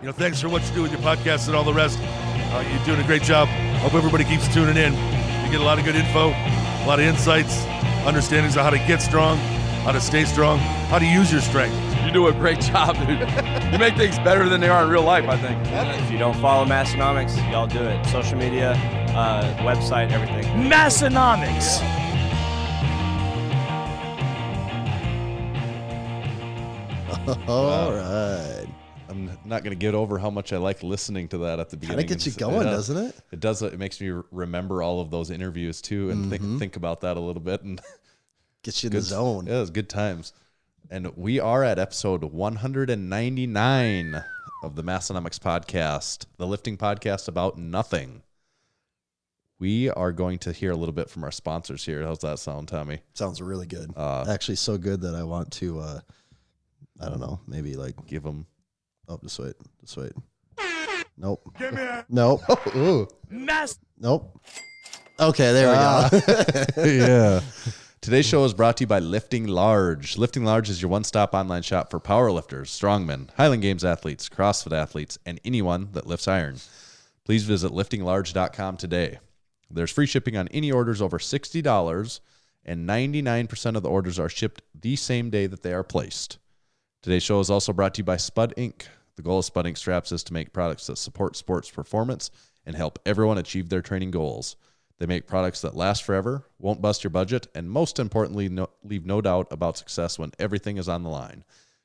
Thanks for what you do with your podcast and all the rest. You're doing a great job. Hope everybody keeps tuning in. You get a lot of good info, a lot of insights, understandings of how to get strong, how to stay strong, how to use your strength. You do a great job, dude. You make things better than they are in real life, I think. If you don't follow Massenomics, y'all do it. Social media, website, everything. Massenomics. All right. I'm not going to get over how much I like listening to that at the beginning. Kind of gets you going, doesn't it? It does. It makes me remember all of those interviews too, and think about that a little bit, and gets you in the zone. Yeah, it was good times. And we are at episode 199 of the Massenomics podcast, the lifting podcast about nothing. We are going to hear a little bit from our sponsors here. How's that sound, Tommy? Sounds really good. Actually, so good that I want to, I don't know, maybe like give them. Oh, just wait. Nope. Give me a... Nope. Ooh. Nope. Okay, there we go. Yeah. Today's show is brought to you by Lifting Large. Lifting Large is your one-stop online shop for powerlifters, strongmen, Highland Games athletes, CrossFit athletes, and anyone that lifts iron. Please visit liftinglarge.com today. There's free shipping on any orders over $60, and 99% of the orders are shipped the same day that they are placed. Today's show is also brought to you by Spud Inc. The goal of Spud Inc. straps is to make products that support sports performance and help everyone achieve their training goals. They make products that last forever, won't bust your budget, and most importantly, leave no doubt about success when everything is on the line.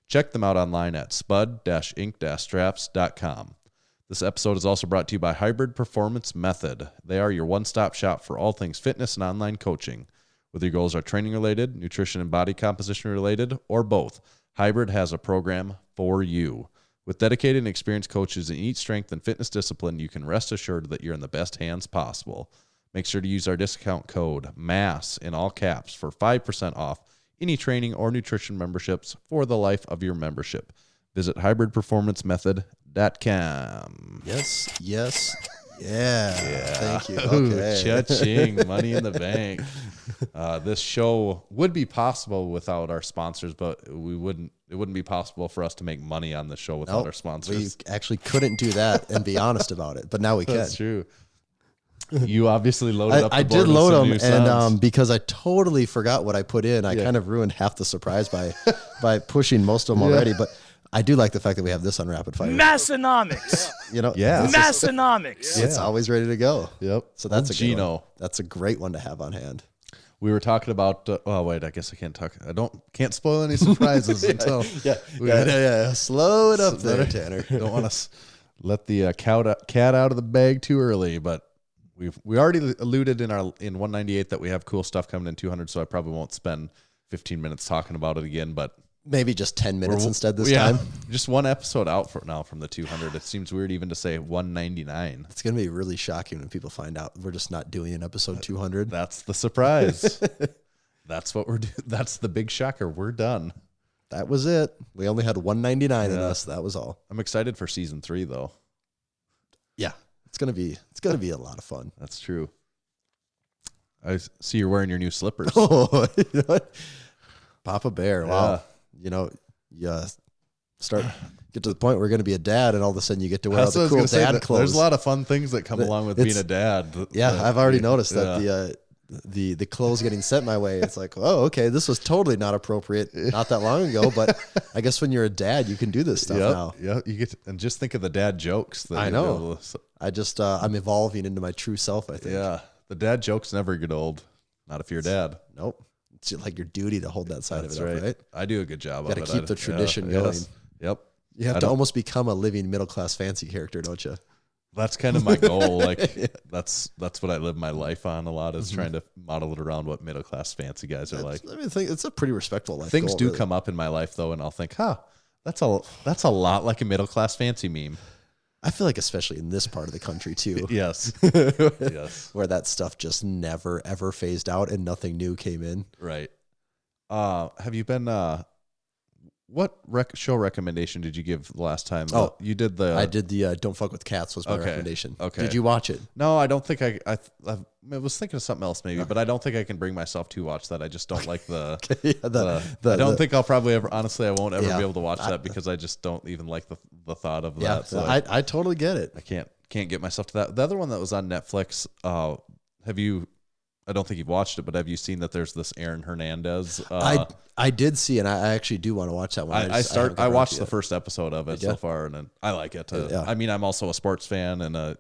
Check them out online at spud-inc-straps.com. This episode is also brought to you by Hybrid Performance Method. They are your one-stop shop for all things fitness and online coaching. Whether your goals are training-related, nutrition and body composition-related, or both, Hybrid has a program for you. With dedicated and experienced coaches in each strength and fitness discipline, you can rest assured that you're in the best hands possible. Make sure to use our discount code MASS in all caps for 5% off any training or nutrition memberships for the life of your membership. Visit hybridperformancemethod.com. Yes. Yeah. Thank you. Okay. Cha-ching, money in the bank. This show would be possible without our sponsors, but it wouldn't be possible for us to make money on the show without our sponsors. We actually couldn't do that and be honest about it, but now we can. That's true. You obviously loaded up the I board did load them, with some new sounds. and because I totally forgot what I put in, I kind of ruined half the surprise by pushing most of them already, but I do like the fact that we have this on rapid fire. Massenomics. Massenomics. It's always ready to go. Yep. So that's a good Gino. one. That's a great one to have on hand. We were talking about. I guess I can't talk. Can't spoil any surprises until. Slow it up there, Tanner. Don't want to let the cat out of the bag too early, but we already alluded in 198 that we have cool stuff coming in 200. So I probably won't spend 15 minutes talking about it again, but. Maybe just 10 minutes instead this time. Just one episode out from the 200. It seems weird even to say 199. It's going to be really shocking when people find out we're just not doing an episode 200. That's the surprise. That's what we're doing. That's the big shocker. We're done. That was it. We only had 199 in us. That was all. I'm excited for season 3 though. Yeah. It's going to be a lot of fun. That's true. I see you're wearing your new slippers. Oh, you know what? Papa Bear. Wow. You get to the point where you're going to be a dad, and all of a sudden you get to wear all the cool dad clothes. There's a lot of fun things that come along with being a dad. Yeah, I've already noticed that the clothes getting sent my way. It's like, oh, okay, this was totally not appropriate not that long ago, but I guess when you're a dad, you can do this stuff now. Yeah, you get and just think of the dad jokes. That I know. I'm evolving into my true self, I think. Yeah, the dad jokes never get old. Not if you're a dad. Nope. It's like your duty to hold that side of it up, right? I do a good job of it. You got to keep the tradition going. Yes. Yep. You have to almost become a living middle-class fancy character, don't you? That's kind of my goal. That's what I live my life on a lot, is trying to model it around what middle-class fancy guys are like. I think it's a pretty respectful life Things goal, do really. come up in my life, though, and I'll think, that's a lot like a middle-class fancy meme. I feel like especially in this part of the country, too. Yes. Yes. Where that stuff just never, ever phased out and nothing new came in. Right. Have you been What show recommendation did you give the last time? Oh, you did the. I did the Don't Fuck with Cats was my recommendation. Okay. Did you watch it? No, I don't think I was thinking of something else maybe, but I don't think I can bring myself to watch that. I just don't like the. I don't think I'll probably ever. Honestly, I won't ever be able to watch that because I just don't even like the thought of that. So I totally get it. I can't get myself to that. The other one that was on Netflix. Have you? I don't think you've watched it, but have you seen that there's this Aaron Hernandez? I did see, and I actually do want to watch that one. I watched the first episode of it so far, and I like it. I mean, I'm also a sports fan, and I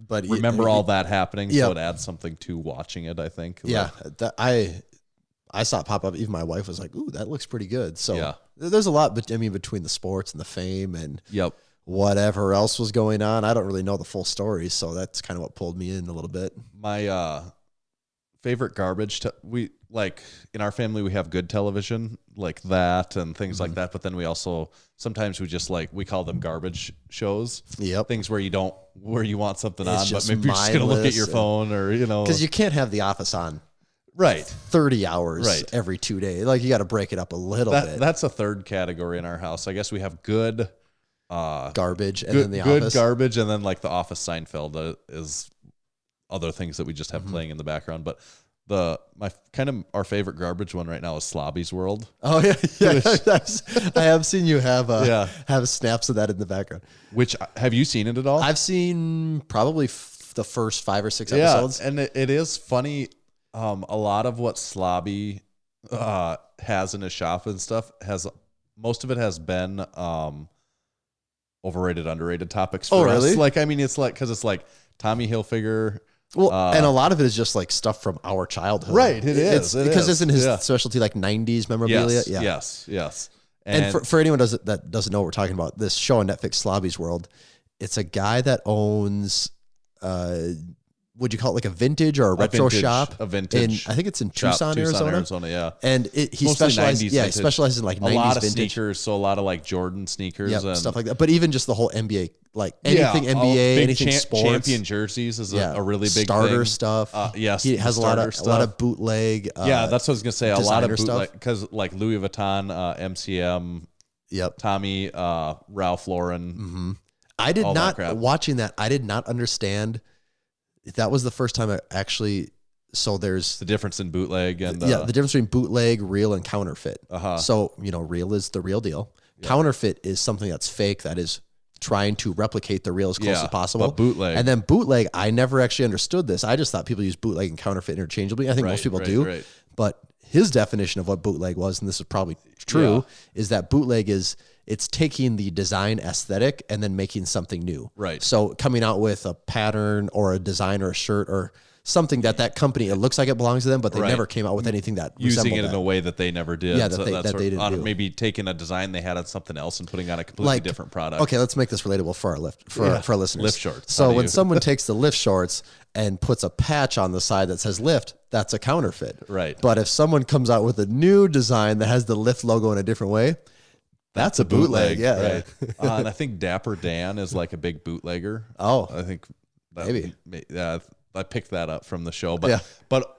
remember all that happening, so it adds something to watching it. I think. Yeah, I saw it pop up. Even my wife was like, "Ooh, that looks pretty good." So there's a lot, but I mean, between the sports and the fame and whatever else was going on, I don't really know the full story, so that's kind of what pulled me in a little bit. My favorite garbage. We like in our family we have good television like that and things like that, but then we also sometimes we just we call them garbage shows. Yep. Things where you want something on, but maybe you're just gonna look at your phone or because you can't have The Office on 30 hours every 2 days. Like you got to break it up a little bit. That's a third category in our house. I guess we have good garbage and then The Office. Good garbage and then like The Office, Seinfeld is other things that we just have playing in the background, but our favorite garbage one right now is Slobby's World. Oh yeah. I have seen you have snaps of that in the background. Which have you seen it at all? I've seen probably the first 5 or 6 episodes. And it is funny. A lot of what Slobby has in his shop and stuff most of it has been overrated, underrated topics for us. Really? Like I mean, it's like because it's like Tommy Hilfiger. Well, and a lot of it is just like stuff from our childhood. Right, it is. Because isn't his specialty like 90s memorabilia? Yes. And for anyone that doesn't know what we're talking about, this show on Netflix, Slobby's World, it's a guy that owns, would you call it like a vintage or a retro shop? A vintage. I think it's in Tucson, Arizona. Yeah. And he specializes in like 90s vintage. A lot of sneakers, so a lot of like Jordan sneakers and stuff like that. But even just the whole NBA, like anything NBA, anything sports. Champion jerseys is a really big starter thing. Stuff. Yes. He has a lot of bootleg. That's what I was going to say. A lot of bootleg, because like Louis Vuitton, MCM, Tommy, Ralph Lauren. Mm-hmm. I did not, watching that, I did not understand. That was the first time I actually. So there's the difference in bootleg and the difference between bootleg, real, and counterfeit. So real is the real deal. Counterfeit is something that's fake that is trying to replicate the real as close as possible. But bootleg, and then bootleg, I never actually understood this. I just thought people use bootleg and counterfeit interchangeably. I think most people do. Right. But his definition of what bootleg was, and this is probably true, is that bootleg is. It's taking the design aesthetic and then making something new. Right. So coming out with a pattern or a design or a shirt or something that company, it looks like it belongs to them, but they never came out with anything that using it in a way that they never did. Yeah, that they didn't do. Maybe taking a design they had on something else and putting on a completely different product. Okay, let's make this relatable for our listeners. Lift shorts. So when someone takes the lift shorts and puts a patch on the side that says lift, that's a counterfeit. Right. But if someone comes out with a new design that has the lift logo in a different way, that's a bootleg. Yeah. Right. And I think Dapper Dan is like a big bootlegger. Oh, I think maybe. Yeah, I picked that up from the show. But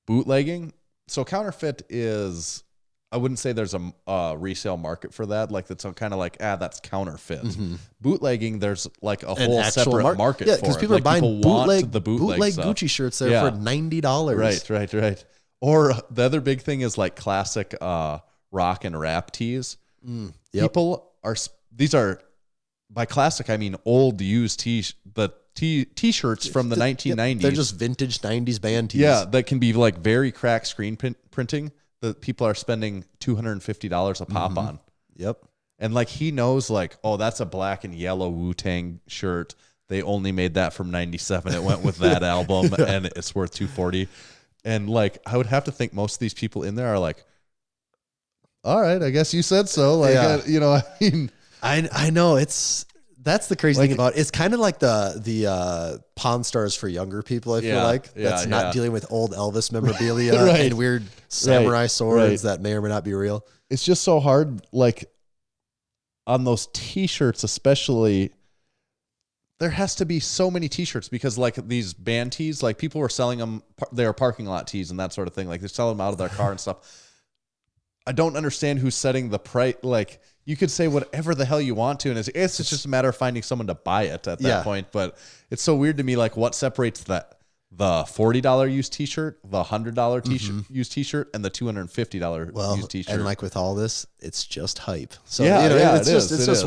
bootlegging, so counterfeit is, I wouldn't say there's a resale market for that. Like that's kind of like, that's counterfeit. Mm-hmm. Bootlegging, there's like a whole separate market for it. Because people are buying bootleg stuff. Gucci shirts there for $90. Right. Or the other big thing is like classic rock and rap tees. People are, these are, by classic I mean old used t-shirts from the 1990s. They're just vintage 90s band tees. Yeah, that can be like very cracked screen printing that people are spending $250 a pop on. Yep. And like he knows like, oh, that's a black and yellow Wu-Tang shirt. They only made that from 97. It went with that album and it's worth $240. And like I would have to think most of these people in there are like, all right, I guess you said so. Like, I mean, I know that's the crazy thing about it. It's kind of like the Pawn Stars for younger people. I feel like that's not dealing with old Elvis memorabilia and weird samurai swords that may or may not be real. It's just so hard. Like on those T-shirts, especially, there has to be so many T-shirts because like these band tees, like people were selling them. They are parking lot tees and that sort of thing. Like they're selling them out of their car and stuff. I don't understand who's setting the price. Like, you could say whatever the hell you want to, and it's just a matter of finding someone to buy it at that point. But it's so weird to me, like, what separates the $40 used T-shirt, the $100 T-shirt used T-shirt, and the $250 used T-shirt. And like with all this, it's just hype. So it's just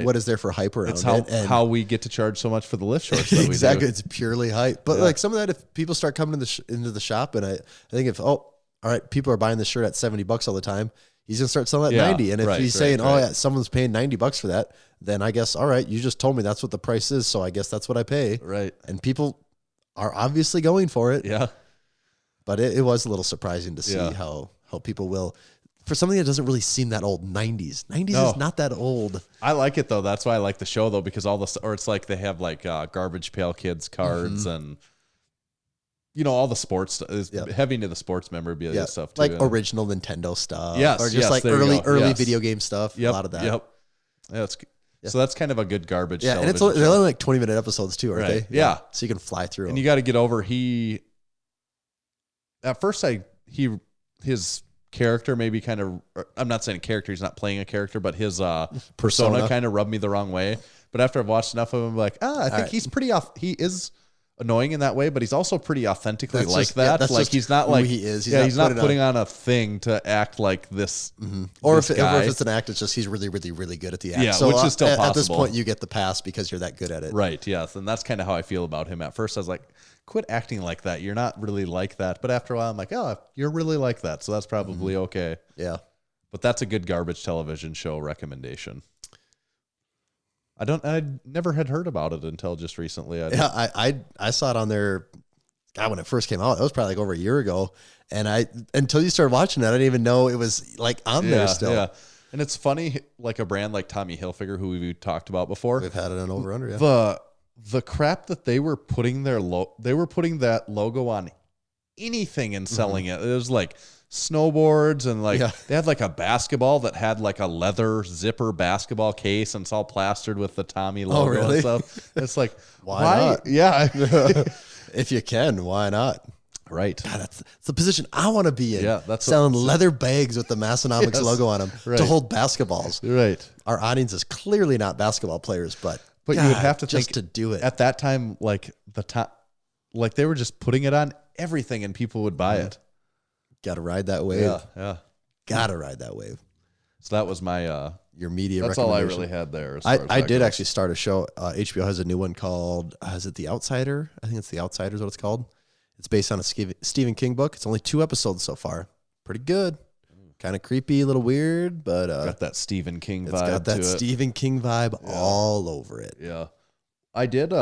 what is there for hype around it, and how we get to charge so much for the lift shorts. That exactly, we do. it's purely hype. But like some of that, if people start coming into the shop, and I think if all right, people are buying this shirt at $70 all the time, he's gonna start selling at 90. And if he's saying, oh yeah, someone's paying $90 for that, then I guess all right, you just told me that's what the price is, so I guess that's what I pay. Right. And people are obviously going for it. Yeah. But it was a little surprising to see how people will, for something that doesn't really seem that old. 90s is not that old. I like it though. That's why I like the show though, because it's like they have like Garbage Pail Kids cards and all the sports is heavy into the sports memorabilia stuff too. Like original Nintendo stuff. Yes. Or just like early video game stuff. A lot of that. Yep. Yeah, so that's kind of a good garbage. Yeah, and they're only like 20-minute episodes too, aren't they? Yeah. So you can fly through. And you got to get over at first his character maybe kind of, I'm not saying character, he's not playing a character, but his persona kind of rubbed me the wrong way. But after I've watched enough of him, I'm like, I think he's pretty he is annoying in that way, but he's also pretty authentically that. Like he's not like he is. He's not putting on a thing to act like this. Or if it's an act, it's just he's really, really, really good at the act. Yeah, so which is still possible. At this point, you get the pass because you're that good at it. Right. Yes, and that's kind of how I feel about him. At first, I was like, quit acting like that. You're not really like that. But after a while, I'm like, oh, you're really like that. So that's probably okay. Yeah. But that's a good garbage television show recommendation. I never had heard about it until just recently. I saw it on there. God, when it first came out, it was probably like over a year ago. And until you started watching it, I didn't even know it was like on there still. Yeah. And it's funny, like a brand like Tommy Hilfiger, who we talked about before. We've had it on Over Under. Yeah. The crap that they were putting they were putting that logo on anything and selling it. It was like snowboards and like they had like a basketball that had like a leather zipper basketball case and it's all plastered with the Tommy logo and stuff. It's like, why not? Yeah. If you can, why not? Right. God, that's the position I want to be in. Yeah, that's selling leather bags with the Massenomics logo on them to hold basketballs. Right. Our audience is clearly not basketball players, but God, you would have to just think to do it at that time, like like they were just putting it on everything and people would buy it. Got to ride that wave. Yeah. Got to ride that wave. So that was my your media. That's all I really had there. I did actually start a show. HBO has a new one called is it The Outsider? I think it's The Outsider is what it's called. It's based on a Stephen King book. It's only 2 episodes so far. Pretty good. Kind of creepy, a little weird, but got that Stephen King vibe. It's got that Stephen King vibe all over it. Yeah. I did.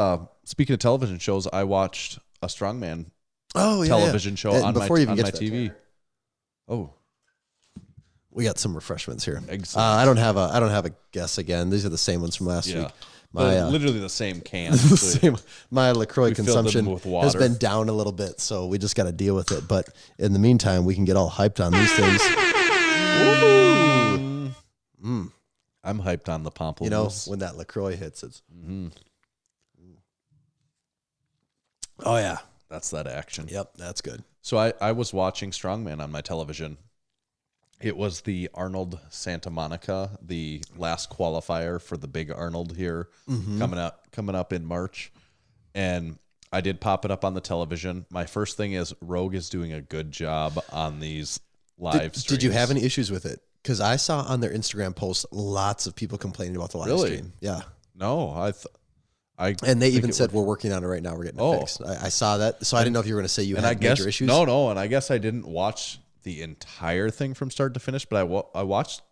Speaking of television shows, I watched a Strongman television show on my TV. Oh, we got some refreshments here. I don't have a guess again. These are the same ones from last week. Literally the same can. My LaCroix consumption has been down a little bit, so we just got to deal with it. But in the meantime, we can get all hyped on these things. Ooh. I'm hyped on the pamplemousse. You know, when that LaCroix hits, it's... Oh, yeah. That's that action. Yep, that's good. So I was watching Strongman on my television. It was the Arnold Santa Monica, the last qualifier for the big Arnold here coming up in March. And I did pop it up on the television. My first thing is Rogue is doing a good job on these live streams. Did you have any issues with it? Because I saw on their Instagram post lots of people complaining about the live stream. Yeah. No, and they even said we're working on it right now. We're getting it fixed. I saw that, so I didn't know if you were going to say you had major issues. No, and I guess I didn't watch the entire thing from start to finish, but I watched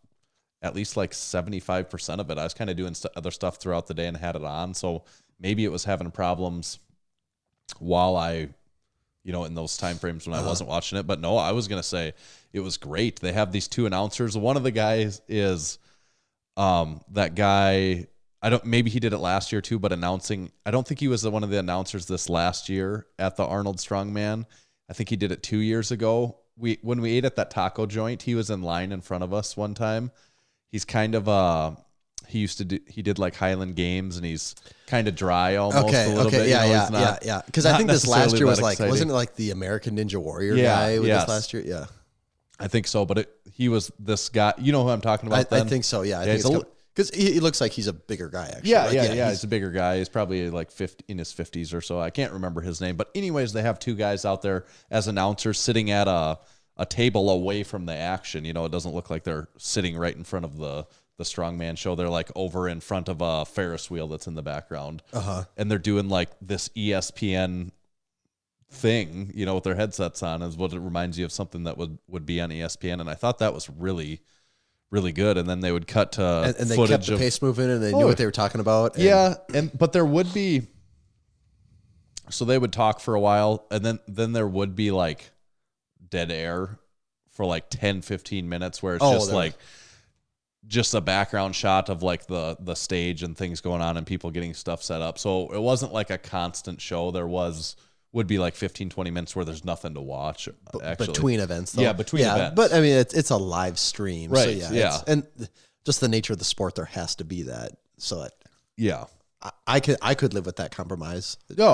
at least like 75% of it. I was kind of doing other stuff throughout the day and had it on, so maybe it was having problems while I, in those time frames when I wasn't watching it. But no, I was going to say it was great. They have these 2 announcers. One of the guys is that guy. Maybe he did it last year too, but announcing, I don't think he was one of the announcers this last year at the Arnold Strongman. I think he did it 2 years ago. When we ate at that taco joint, he was in line in front of us one time. He's kind of he did like Highland Games and he's kind of dry almost a little bit. Yeah. Because I think this last year was like, wasn't it like the American Ninja Warrior guy with this last year? Yeah. I think so, but he was this guy. You know who I'm talking about? I think so. Yeah, I think because he looks like he's a bigger guy. Actually, yeah. He's a bigger guy. He's probably like 50 in his 50s or so. I can't remember his name, but anyways, they have two guys out there as announcers sitting at a table away from the action. You know, it doesn't look like they're sitting right in front of the Strongman show. They're like over in front of a Ferris wheel that's in the background. And they're doing like this ESPN thing, you know, with their headsets on, is what it reminds you of something that would be on ESPN. And I thought that was really, really good. And then they would cut to and they kept the pace moving, and they knew what they were talking about. But there would be, so they would talk for a while, and then there would be like dead air for like 10, 15 minutes where it's just a background shot of like the stage and things going on and people getting stuff set up. So it wasn't like a constant show. There would be like 15, 20 minutes where there's nothing to watch. Actually, between events, though. Yeah, between events. But I mean, it's a live stream, right? So and just the nature of the sport, there has to be that. So I could live with that compromise. No,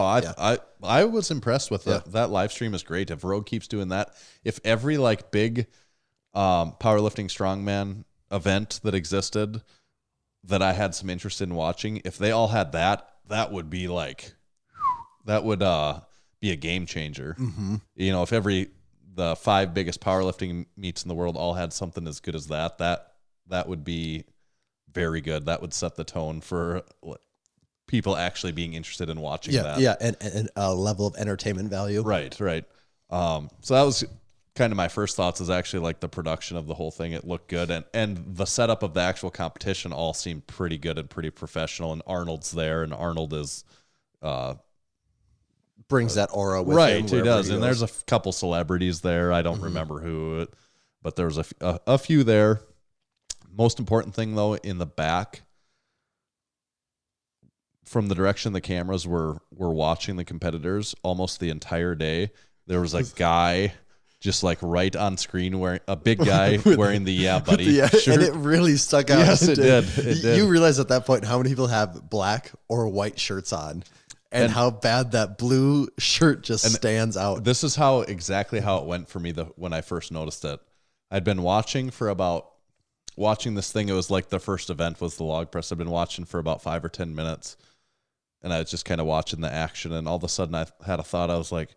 I was impressed with that. That live stream is great. If Rogue keeps doing that, if every like big powerlifting strongman event that existed that I had some interest in watching, if they all had that would be like, that would be a game changer. You know, if the 5 biggest powerlifting meets in the world all had something as good as that would be very good. That would set the tone for people actually being interested in watching that. Yeah, and a level of entertainment value. Right. So that was kind of my first thoughts, is actually like the production of the whole thing. It looked good, and the setup of the actual competition all seemed pretty good and pretty professional. And Arnold's there, and Arnold is brings that aura with him. Right, he does. And there's a couple celebrities there. I don't remember who, but there was a few there. Most important thing, though, in the back, from the direction the cameras were watching the competitors almost the entire day, there was a guy just like right on screen wearing a big guy wearing the Yeah Buddy shirt. And it really stuck out. Yes, it did. You realize at that point how many people have black or white shirts on, and how bad that blue shirt just stands out. This is exactly how it went for me when I first noticed it. I'd been watching this thing. It was like the first event was the log press. I've been watching for about 5 or 10 minutes, and I was just kind of watching the action, and all of a sudden I had a thought. I was like,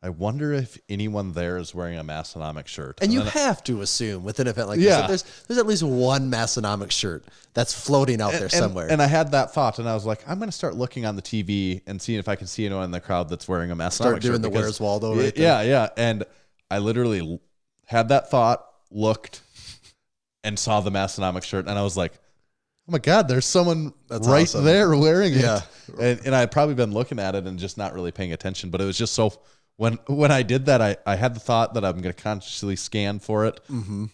I wonder if anyone there is wearing a Massenomics shirt. And you have to assume with an event like this, there's at least one Massenomics shirt that's floating out there somewhere. And I had that thought, and I was like, I'm going to start looking on the TV and seeing if I can see anyone in the crowd that's wearing a Massenomics shirt. Start doing the Where's Waldo right there. Yeah. And I literally had that thought, looked, and saw the Massenomics shirt, and I was like, oh my God, there's someone awesome. There wearing it. Yeah. And I had probably been looking at it and just not really paying attention, but it was just so... When I did that, I had the thought that I'm going to consciously scan for it,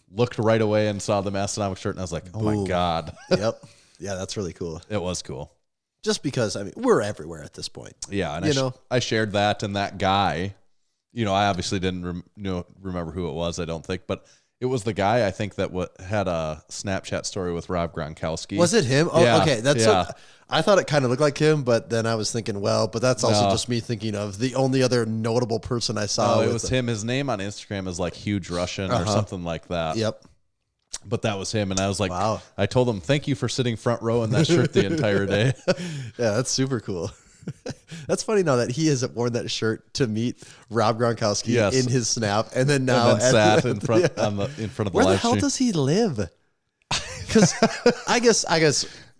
looked right away and saw the Massenomics shirt, and I was like, oh my God. Yep. Yeah, that's really cool. It was cool. Just because, I mean, we're everywhere at this point. Yeah, and I shared that, and that guy, you know, I obviously didn't remember who it was, I don't think, but it was the guy, I think, that had a Snapchat story with Rob Gronkowski. Was it him? Oh, yeah, okay. I thought it kind of looked like him, but then I was thinking, but that's also just me thinking of the only other notable person I saw. Oh, it was him. His name on Instagram is like Huge Russian or something like that. Yep. But that was him, and I was like, wow. I told him, thank you for sitting front row in that shirt the entire day. Yeah, that's super cool. That's funny now that he hasn't worn that shirt to meet Rob Gronkowski in his snap, and then now sat in front of the live stream. Where the hell does he live? Because I guess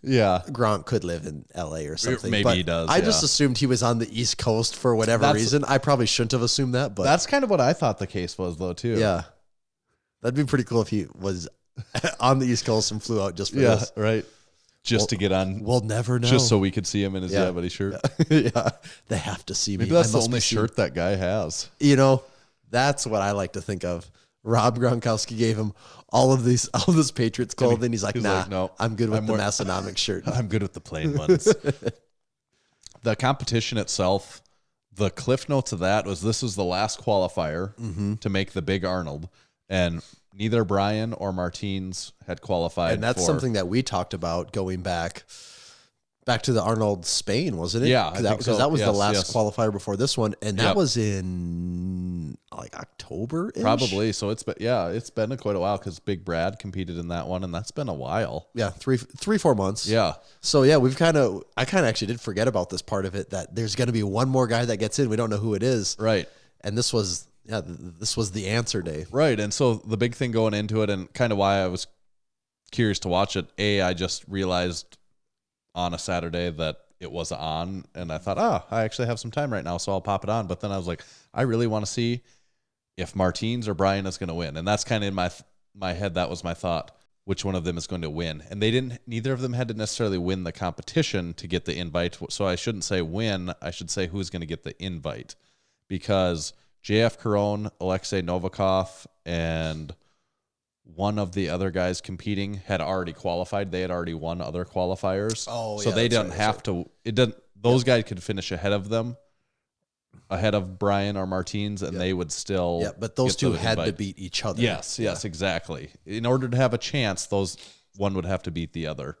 Gronk could live in LA or something. Maybe he does. I just assumed he was on the East Coast for whatever reason. I probably shouldn't have assumed that, but that's kind of what I thought the case was, though, too. Yeah, that'd be pretty cool if he was on the East Coast and flew out just for this. Right. Just to get on. We'll never know. Just so we could see him in his Yeah Buddy shirt. Yeah. They have to see me. Maybe that's the only shirt that guy has. You know, that's what I like to think of. Rob Gronkowski gave him all of this Patriots clothing. He's like, no, I'm good with the Massenomics shirt. I'm good with the plain ones. The competition itself, the cliff notes of that was this was the last qualifier to make the big Arnold. And neither Brian or Martins had qualified. And that's something that we talked about going back to the Arnold Spain, wasn't it? Yeah. Because that was the last qualifier before this one. And that was in like October. Probably. So it's been quite a while because Big Brad competed in that one, and that's been a while. Yeah, 4 months. Yeah. So yeah, I kind of actually did forget about this part of it, that there's going to be one more guy that gets in. We don't know who it is. Right. And this was the answer day. Right. And so the big thing going into it, and kind of why I was curious to watch it, I just realized on a Saturday that it was on, and I thought, I actually have some time right now, so I'll pop it on. But then I was like, I really want to see if Martins or Brian is going to win. And that's kind of in my head, that was my thought, which one of them is going to win. And neither of them had to necessarily win the competition to get the invite. So I shouldn't say win, I should say who's going to get the invite. Because JF Caron, Alexei Novikov, and one of the other guys competing had already qualified. They had already won other qualifiers. So they didn't have to. It doesn't. Those guys could finish ahead of them, ahead of Brian or Martins, and they would still. Yeah, but those two had to beat each other. Yes, exactly. In order to have a chance, one would have to beat the other.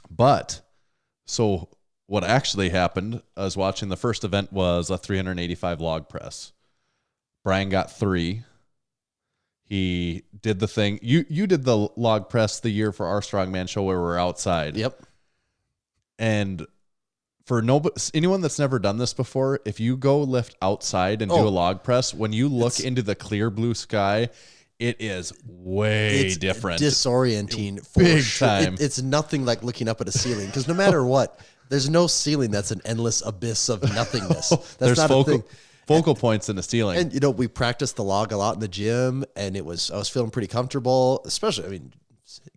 But so what actually happened, I was watching the first event was a 385 log press. Brian got 3. He did the thing. You did the log press the year for our Strongman show where we're outside. Yep. And for anyone that's never done this before, if you go lift outside and do a log press, when you look into the clear blue sky, it is way different. Disorienting. Big time. It's nothing like looking up at a ceiling, because no matter what, there's no ceiling that's an endless abyss of nothingness. That's not a thing. Focal points in the ceiling. And, we practiced the log a lot in the gym, and I was feeling pretty comfortable, especially,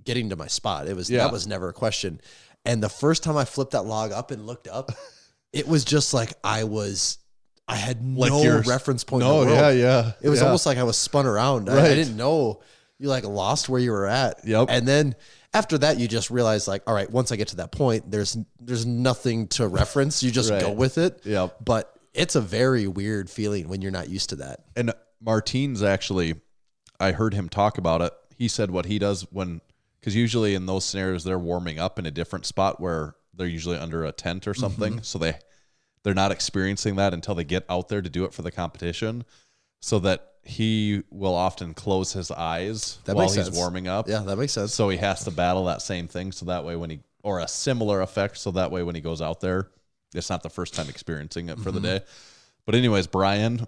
getting to my spot. That was never a question. And the first time I flipped that log up and looked up, it was just like I had no reference point in the world. Yeah. It was almost like I was spun around. Right. I didn't know. You lost where you were at. Yep. And then after that, you just realize all right, once I get to that point, there's nothing to reference. You just go with it. Yep. But it's a very weird feeling when you're not used to that. And Martins actually, I heard him talk about it. He said what he does because usually in those scenarios, they're warming up in a different spot where they're usually under a tent or something. Mm-hmm. So they're not experiencing that until they get out there to do it for the competition. So that he will often close his eyes while he's warming up. Yeah, that makes sense. So he has to battle that same thing. So that way or a similar effect. So that way when he goes out there, it's not the first time experiencing it for the day. But anyways, Brian,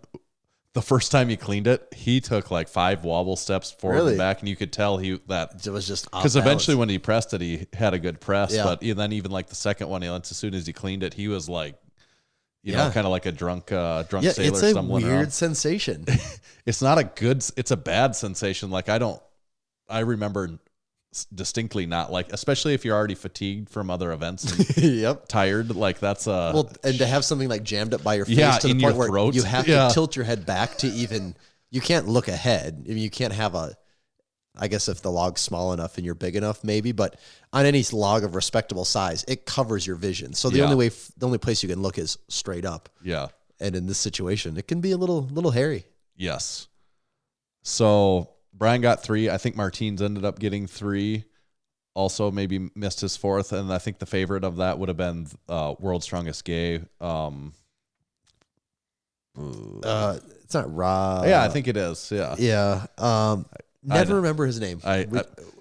the first time he cleaned it, he took 5 wobble steps forward and back, and you could tell it was just because eventually when he pressed it, he had a good press. Yeah. But then even the second one, as soon as he cleaned it, he was kind of like a drunk sailor stumbling around. It's a weird sensation. It's not it's a bad sensation. I remember distinctly not especially if you're already fatigued from other events and tired, that's and to have something jammed up by your face to the point where you have to tilt your head back to you can't look ahead. You can't have I guess if the log's small enough and you're big enough, maybe, but on any log of respectable size, it covers your vision. So the only place you can look is straight up. Yeah. And in this situation, it can be a little hairy. Yes. So Brian got 3. I think Martins ended up getting 3. Also maybe missed his 4th. And I think the favorite of that would have been World's Strongest Gay. It's not Rob. Yeah, I think it is. Yeah. Yeah. Never remember his name.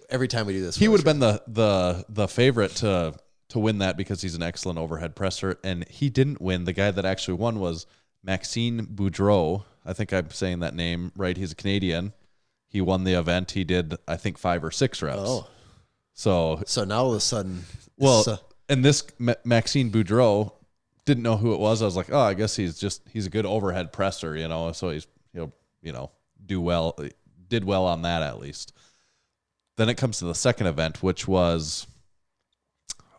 Every time we do this, he would have been the favorite to win that because he's an excellent overhead presser, and he didn't win. The guy that actually won was Maxime Boudreau. I think I'm saying that name right. He's a Canadian. He won the event. He did, I think, 5 or 6 reps. Oh, so now all of a sudden, and this Maxime Boudreau didn't know who it was. I was like, I guess he's a good overhead presser, So he'll did well on that at least. Then it comes to the second event, which was,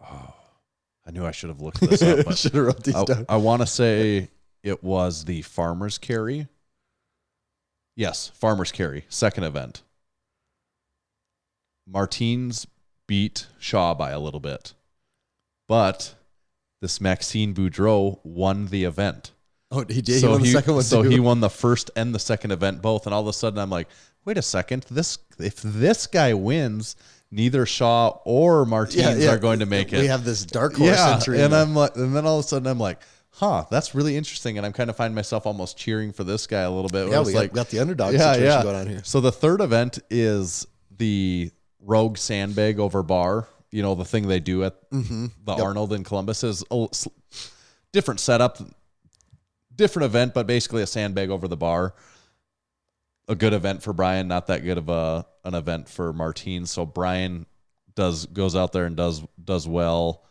I knew I should have looked this up. But should have wrote these down. I want to say it was the Farmer's Carry. Yes, Farmer's Carry, second event. Martins beat Shaw by a little bit, but this Maxime Boudreau won the event. Oh, he did. He won the second one so too. He won the first and the second event both, and all of a sudden I'm like, wait a second, if this guy wins, neither Shaw or Martins are going to make it. We have this dark horse entry. And then all of a sudden I'm like, that's really interesting. And I'm kind of finding myself almost cheering for this guy a little bit. Yeah, we got the underdog situation going on here. So the third event is the Rogue Sandbag over bar. You know, the thing they do at the Arnold in Columbus is a different setup, different event, but basically a sandbag over the bar. A good event for Brian, not that good of an event for Martins. So Brian goes out there and does well.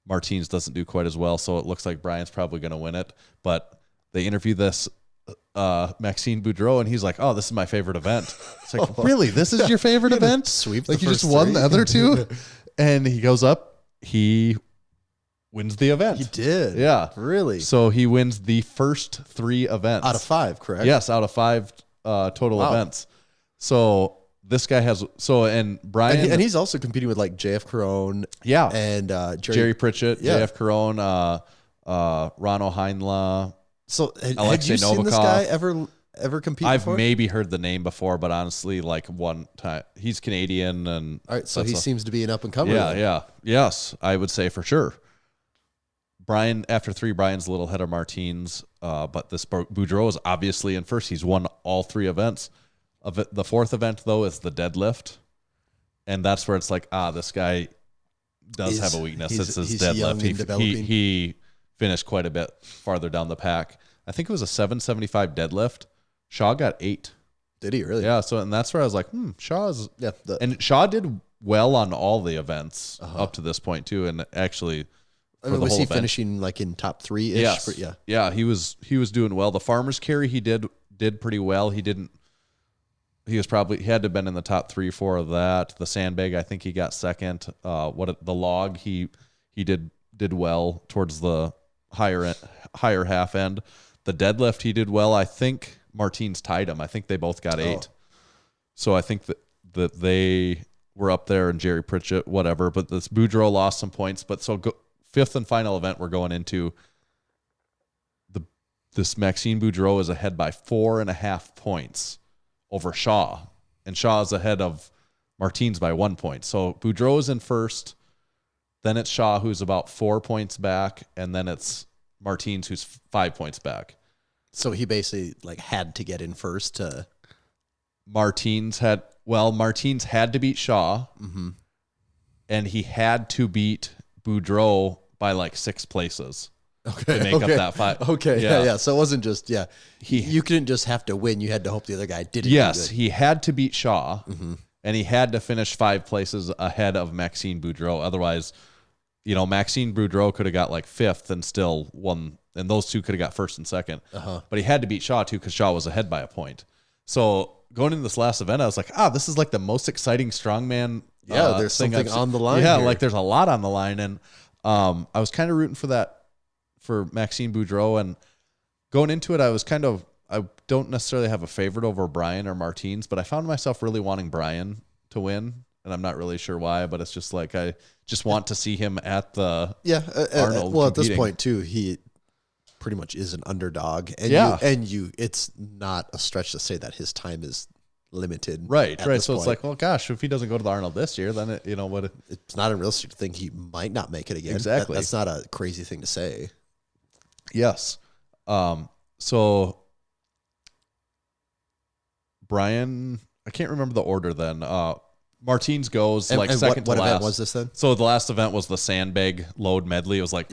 Martins doesn't do quite as well, so it looks like Brian's probably going to win it. But they interview this Maxime Boudreau, and he's like, "Oh, this is my favorite event." It's like, really? This is your favorite event? Sweep like the you just first won three? the other two, and he goes up, he wins the event. He did, yeah, really. So he wins the first 3 events Out of 5, correct? Yes, out of 5 total events. So this guy has and Brian and he's also competing with like JF Carone, and Jerry Pritchett, JF Carone, Rano Heinla. So had Alexei you seen this Novikov. guy ever compete? I've before? maybe heard the name before, but honestly, like one time, he's Canadian, and All right, so he seems to be an up and comer. Yes, I would say for sure. Brian, after 3, Brian's a little ahead of Martins, but this Boudreau is obviously in first. He's won all 3 events. The 4th event, though, is the deadlift, and that's where it's like, this guy does have a weakness. It's his deadlift. He finished quite a bit farther down the pack. I think it was a 775 deadlift. Shaw got 8. Did he really? Yeah. So, and that's where I was like, Shaw is. Yeah. And Shaw did well on all the events up to this point too, and actually. Was he finishing like in top 3-ish? Yes. Yeah. He was doing well. The farmer's carry he did pretty well. He had to have been in the top 3-4 of that. The sandbag, I think he got second. The log he did well towards the higher half end. The deadlift he did well. I think Martins tied him. I think they both got 8. So I think that they were up there, and Jerry Pritchett, whatever. But this Boudreau lost some points. But so 5th and final event we're going into. This Maxime Boudreau is ahead by 4.5 points over Shaw, and Shaw is ahead of Martins by 1 point. So Boudreau is in first, then it's Shaw who's about 4 points back, and then it's Martins who's 5 points back. So he basically like had to get in first to. Martins had to beat Shaw, and he had to beat Boudreau by like 6 places. Okay. To make up that 5. Okay. Yeah. So it wasn't just, you couldn't just have to win. You had to hope the other guy didn't. Yes. He had to beat Shaw, and he had to finish 5 places ahead of Maxime Boudreau. Otherwise, Maxime Boudreau could have got like 5th and still won, and those 2 could have got 1st and 2nd. But he had to beat Shaw too, because Shaw was ahead by a point. So going into this last event, I was like, this is like the most exciting strongman. There's something on the line. Yeah, here. like there's a lot on the line, and I was kind of rooting for Maxime Boudreau, and going into it, I don't necessarily have a favorite over Brian or Martins, but I found myself really wanting Brian to win, and I'm not really sure why, but it's just like I just want to see him at the Arnold. Well, at this point too, he pretty much is an underdog, and it's not a stretch to say that his time is limited. Right. So it's like, well, gosh, if he doesn't go to the Arnold this year, then it's not unrealistic to think he might not make it again. Exactly. That's not a crazy thing to say. Yes. So Brian, I can't remember the order then. Martins goes second to last. What event was this then? So the last event was the sandbag load medley. It was like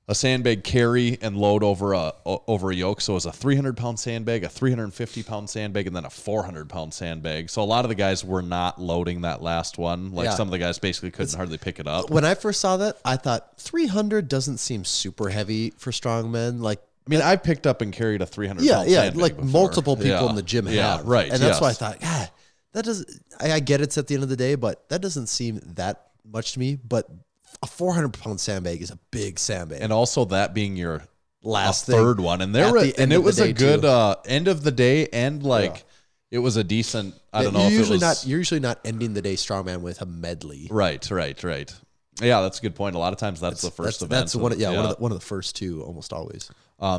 a sandbag carry and load over a yoke. So it was a 300-pound sandbag, a 350-pound sandbag, and then a 400-pound sandbag. So a lot of the guys were not loading that last one. Some of the guys basically couldn't hardly pick it up. When I first saw that, I thought 300 doesn't seem super heavy for strongmen. Like, I mean, I picked up and carried a 300-pound sandbag like before. multiple people in the gym have. Yeah, right. And that's why I thought, that doesn't. I get it's at the end of the day, but that doesn't seem that much to me. But a 400-pound sandbag is a big sandbag, and also that being your last third one, and it was a good end of the day, and it was a decent. I don't know. You're usually not ending the day strongman with a medley. Right. Yeah, that's a good point. A lot of times that's the first event. That's one of the first 2, almost always.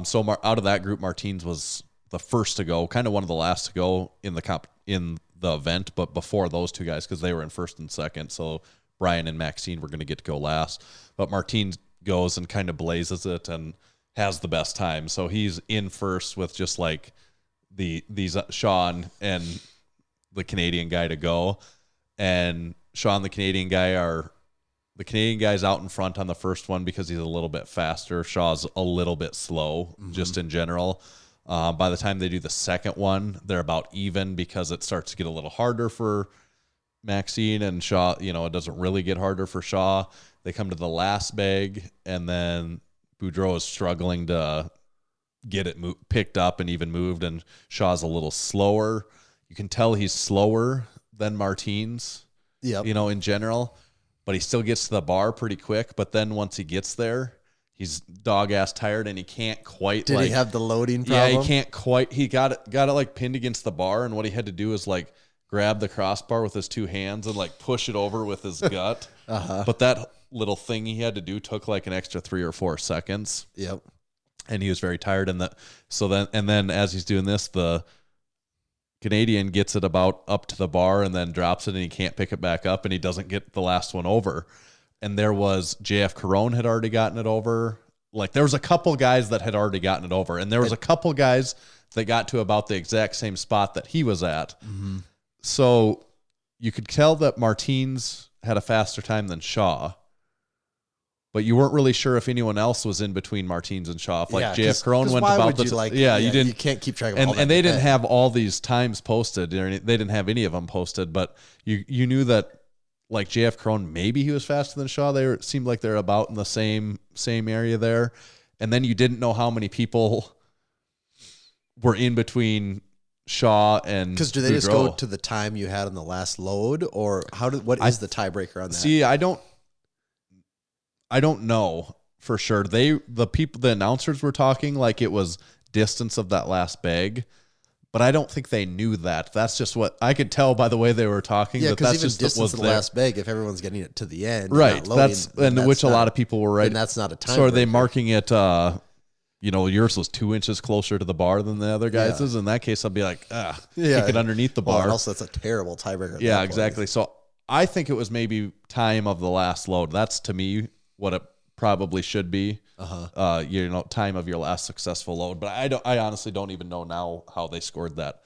So out of that group, Martins was the first to go, kind of one of the last to go in the event, but before those 2 guys, because they were in first and second. So Brian and Maxine were going to get to go last, but Martins goes and kind of blazes it and has the best time. So he's in first with just like these Sean and the Canadian guy to go. And Sean, the Canadian guy's out in front on the first one because he's a little bit faster. Shaw's a little bit slow, just in general. By the time they do the second one, they're about even because it starts to get a little harder for Maxine, and Shaw, it doesn't really get harder for Shaw. They come to the last bag, and then Boudreaux is struggling to get it picked up and even moved, and Shaw's a little slower. You can tell he's slower than Martins, in general, but he still gets to the bar pretty quick. But then once he gets there, he's dog-ass tired, and he can't quite. Did he have the loading problem? Yeah, he can't quite. He got it like pinned against the bar, and what he had to do is like grab the crossbar with his two hands and like push it over with his gut. But that little thing he had to do took like an extra 3 or 4 seconds. Yep. And he was very tired. And then as he's doing this, the Canadian gets it about up to the bar and then drops it, and he can't pick it back up, and he doesn't get the last one over. And there was JF Caron had already gotten it over. Like there was a couple guys that had already gotten it over, and there was a couple guys that got to about the exact same spot that he was at. Mm-hmm. So you could tell that Martins had a faster time than Shaw, but you weren't really sure if anyone else was in between Martins and Shaw. If like JF Caron went about the you can't keep track of all that. And they didn't have all these times posted. They didn't have any of them posted, but you knew that like JF Caron, maybe he was faster than Shaw. It seemed like they're about in the same area there. And then you didn't know how many people were in between Shaw and because do they just go to the time you had on the last load, or what is the tiebreaker on that? See, I don't know for sure. The announcers were talking like it was distance of that last bag, but I don't think they knew that. That's just what I could tell by the way they were talking. Yeah, because even just distance of the last bag, if everyone's getting it to the end, right? Which a lot of people were right. And that's not a time. So are they marking it? Yours was 2 inches closer to the bar than the other guys is. In that case, I'll be like, kick it underneath the bar. And also, that's a terrible tiebreaker. Yeah, exactly. So I think it was maybe time of the last load. That's to me what it probably should be. Time of your last successful load. But I honestly don't even know now how they scored that.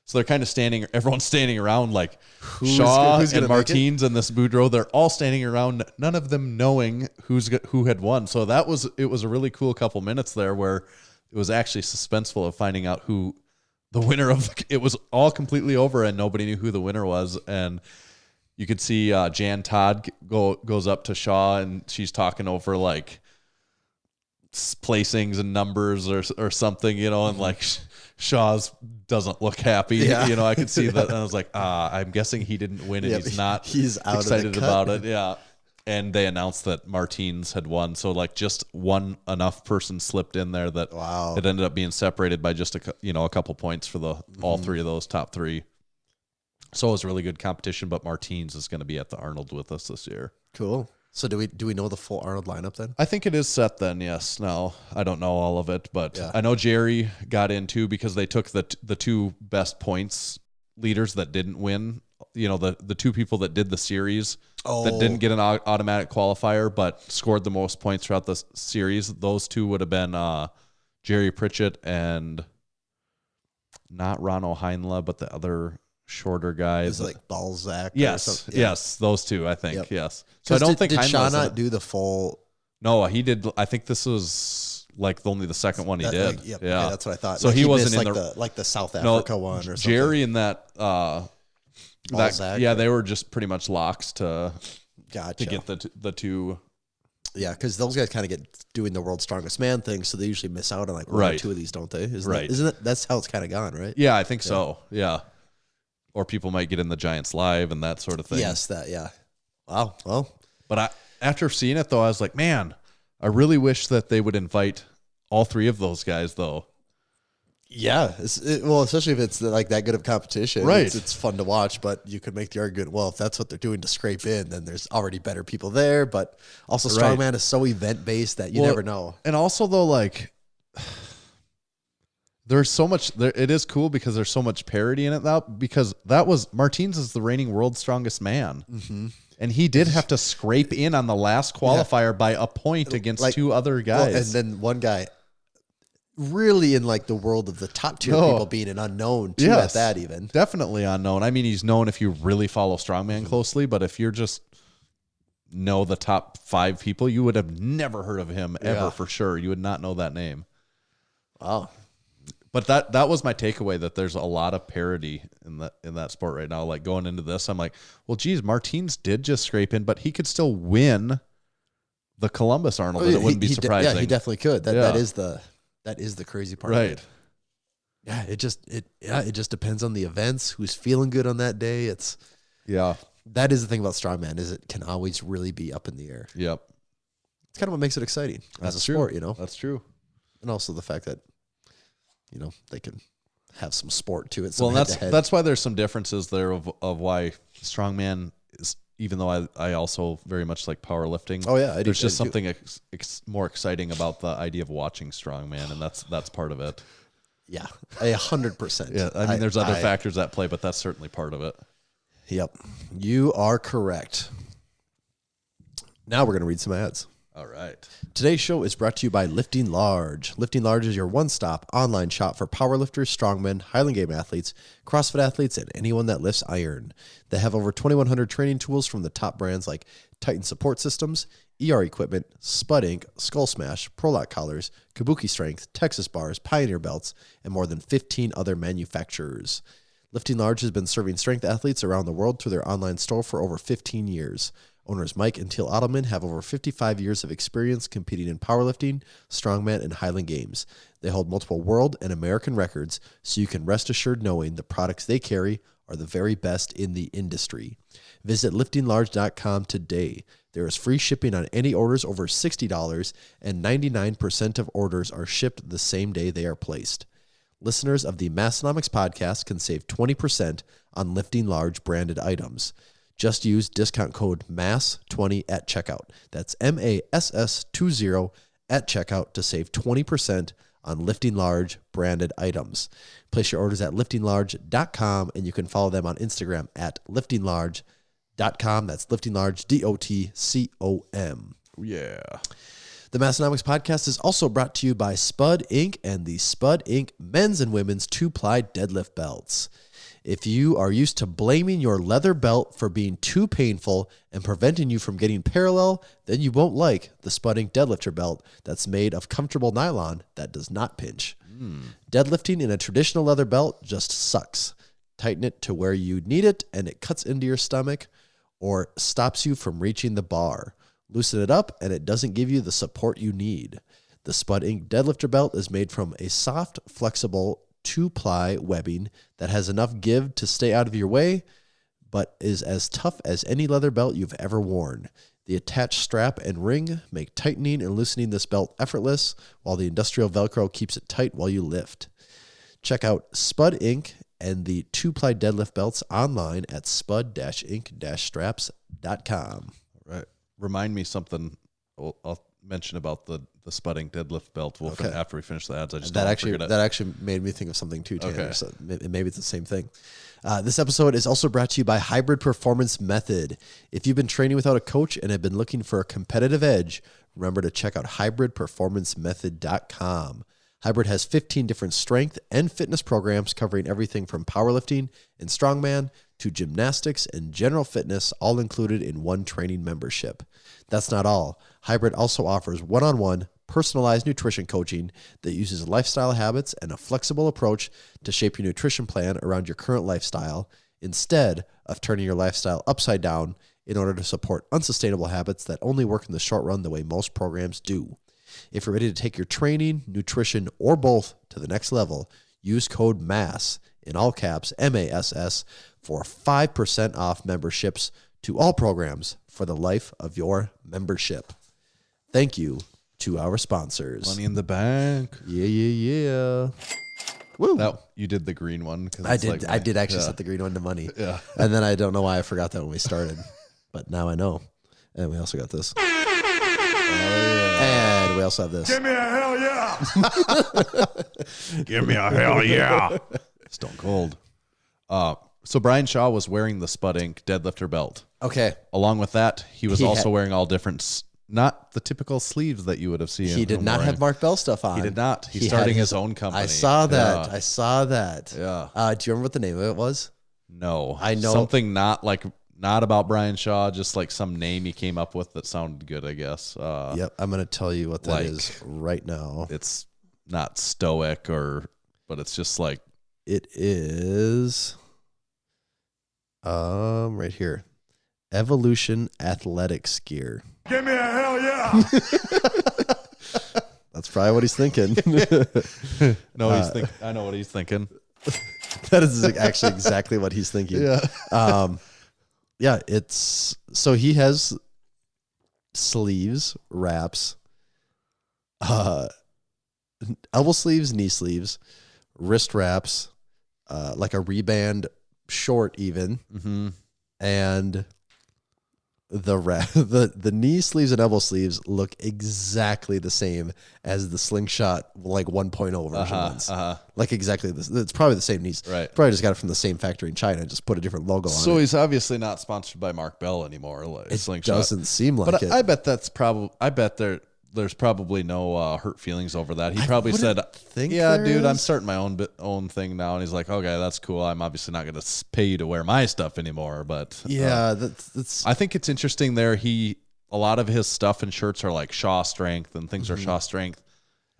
So they're kind of everyone's standing around like Shaw and Martins and this Boudreaux. They're all standing around, none of them knowing who had won. So it was a really cool couple minutes there where it was actually suspenseful of finding out who the winner it was all completely over and nobody knew who the winner was. And you could see Jan Todd goes up to Shaw, and she's talking over like placings and numbers or something, and like Shaw's doesn't look happy. Yeah. I could see that. And I was like, I'm guessing he didn't win, and he's out excited of the cut. about it. Yeah. And they announced that Martins had won. So like just one enough person slipped in there that it ended up being separated by just a couple points for all three of those top three. So it was really good competition, but Martins is going to be at the Arnold with us this year. Cool. So do we know the full Arnold lineup then? I think it is set then, yes. Now, I don't know all of it, but I know Jerry got in too because they took the two best points leaders that didn't win. The two people that did the series that didn't get an automatic qualifier but scored the most points throughout the series. Those two would have been Jerry Pritchett and not Ronno Heinle, but the other shorter guy. Is it like Balzac? Yes, those two, I think. Yep. Yes. So I don't think did Shaw not do the full? No, he did. I think this was like only the second one he did. Yeah, that's what I thought. So like he wasn't in the South Africa one or something. Jerry and that. Balzac, they were just pretty much locks to get the two. Yeah, because those guys kind of get doing the world's strongest man thing, so they usually miss out on like one or two of these, don't they? That's how it's kind of gone, right? Yeah, I think so. Yeah. Or people might get in the Giants live and that sort of thing. Yes, Wow. Well, but after seeing it though, I was like, man, I really wish that they would invite all three of those guys though. Yeah. Especially if it's like that good of competition. Right. It's fun to watch, but you could make the argument, well, if that's what they're doing to scrape in, then there's already better people there. But also Strongman is so event based that you never know. And also though, like there's so much there. It is cool because there's so much parity in it now, because Martins is the reigning world's strongest man. Mm-hmm. And he did have to scrape in on the last qualifier by a point against two other guys. And then one guy really in like the world of the top tier people being an unknown too at that even. Definitely unknown. I mean, he's known if you really follow Strongman closely, but if you're just know the top 5 people, you would have never heard of him ever for sure. You would not know that name. Wow. But that was my takeaway, that there's a lot of parity in that sport right now. Like going into this, I'm like, well, geez, Martins did just scrape in, but he could still win the Columbus Arnold, and it wouldn't be surprising. Yeah, he definitely could. That is the crazy part. Right. Of it. Yeah, it just depends on the events, who's feeling good on that day. That is the thing about Strongman, is it can always really be up in the air. Yep. It's kind of what makes it exciting as a sport, you know. That's true. And also the fact that they can have some sport to it. Well, that's why there's some differences there of why Strongman is, even though I also very much like powerlifting. Oh yeah, there's just something more exciting about the idea of watching Strongman, and that's part of it. Yeah, 100%. Yeah, I mean, there's other factors at play, but that's certainly part of it. Yep, you are correct. Now we're going to read some ads. All right. Today's show is brought to you by Lifting Large. Lifting Large is your one-stop online shop for powerlifters, strongmen, Highland Game athletes, CrossFit athletes, and anyone that lifts iron. They have over 2,100 training tools from the top brands like Titan Support Systems, ER Equipment, Spud Inc., Skull Smash, ProLock Collars, Kabuki Strength, Texas Bars, Pioneer Belts, and more than 15 other manufacturers. Lifting Large has been serving strength athletes around the world through their online store for over 15 years. Owners Mike and Teal Ottoman have over 55 years of experience competing in powerlifting, strongman, and Highland Games. They hold multiple world and American records, so you can rest assured knowing the products they carry are the very best in the industry. Visit liftinglarge.com today. There is free shipping on any orders over $60, and 99% of orders are shipped the same day they are placed. Listeners of the Massenomics podcast can save 20% on Lifting Large branded items. Just use discount code MASS20 at checkout. That's MASS20 at checkout to save 20% on Lifting Large branded items. Place your orders at liftinglarge.com, and you can follow them on Instagram at liftinglarge.com. That's liftinglarge.com. Yeah. The Massenomics podcast is also brought to you by Spud Inc. and the Spud Inc. men's and women's 2-ply deadlift belts. If you are used to blaming your leather belt for being too painful and preventing you from getting parallel, then you won't like the Spud Inc. Deadlifter belt that's made of comfortable nylon that does not pinch. Deadlifting in a traditional leather belt just sucks. Tighten it to where you need it, and it cuts into your stomach or stops you from reaching the bar. Loosen it up, and it doesn't give you the support you need. The Spud Inc. Deadlifter belt is made from a soft, flexible 2-ply webbing that has enough give to stay out of your way, but is as tough as any leather belt you've ever worn. The attached strap and ring make tightening and loosening this belt effortless, while the industrial Velcro keeps it tight while you lift. Check out Spud Inc. and the 2-ply deadlift belts online at spud-inc-straps.com. Right. Remind me something I'll mention about the Spud Inc. deadlift belt after we finish the ads. I just that actually made me think of something too, Tanner. Okay. So maybe it's the same thing. This episode is also brought to you by Hybrid Performance Method. If you've been training without a coach and have been looking for a competitive edge, remember to check out hybridperformancemethod.com. Hybrid has 15 different strength and fitness programs covering everything from powerlifting and strongman to gymnastics and general fitness, all included in one training membership. That's not all. Hybrid also offers one-on-one personalized nutrition coaching that uses lifestyle habits and a flexible approach to shape your nutrition plan around your current lifestyle, instead of turning your lifestyle upside down in order to support unsustainable habits that only work in the short run the way most programs do. If you're ready to take your training, nutrition, or both to the next level, use code MASS, in all caps, MASS, for 5% off memberships to all programs for the life of your membership. Thank you to our sponsors. Money in the bank. Yeah. Woo. No, you did the green one. I did actually set the green one to money. Yeah. And then I don't know why I forgot that when we started, but now I know. And we also got this. And we also have this. Give me a hell yeah. Give me a hell yeah. Stone Cold. So Brian Shaw was wearing the Spud Inc. deadlifter belt. Okay. Along with that, he was also wearing all different not the typical sleeves that you would have seen. He did not have Mark Bell stuff on. He did not. He's starting his own company. I saw that. Yeah. I saw that. Yeah. Do you remember what the name of it was? No. I know. Something not about Brian Shaw, just like some name he came up with that sounded good, I guess. Yep. I'm going to tell you what that is right now. It's not stoic but it's just like. It is right here. Evolution Athletics gear. Give me a hell yeah. That's probably what he's thinking. No, I know what he's thinking. That is actually exactly what he's thinking. Yeah. Yeah, so he has sleeves, wraps, elbow sleeves, knee sleeves, wrist wraps, like a reband short even, and the knee sleeves and elbow sleeves look exactly the same as the slingshot like 1.0 version ones. Like exactly this. It's probably the same knees. Right. Probably just got it from the same factory in China and just put a different logo on it. So he's obviously not sponsored by Mark Bell anymore. Like It slingshot. doesn't seem like it. I bet there's probably no hurt feelings over that. He probably said, "Yeah, dude, I'm starting my own thing now." And he's like, "Okay, that's cool. I'm obviously not going to pay you to wear my stuff anymore." But yeah, that's. I think it's interesting there. A lot of his stuff and shirts are like Shaw strength and things are Shaw strength.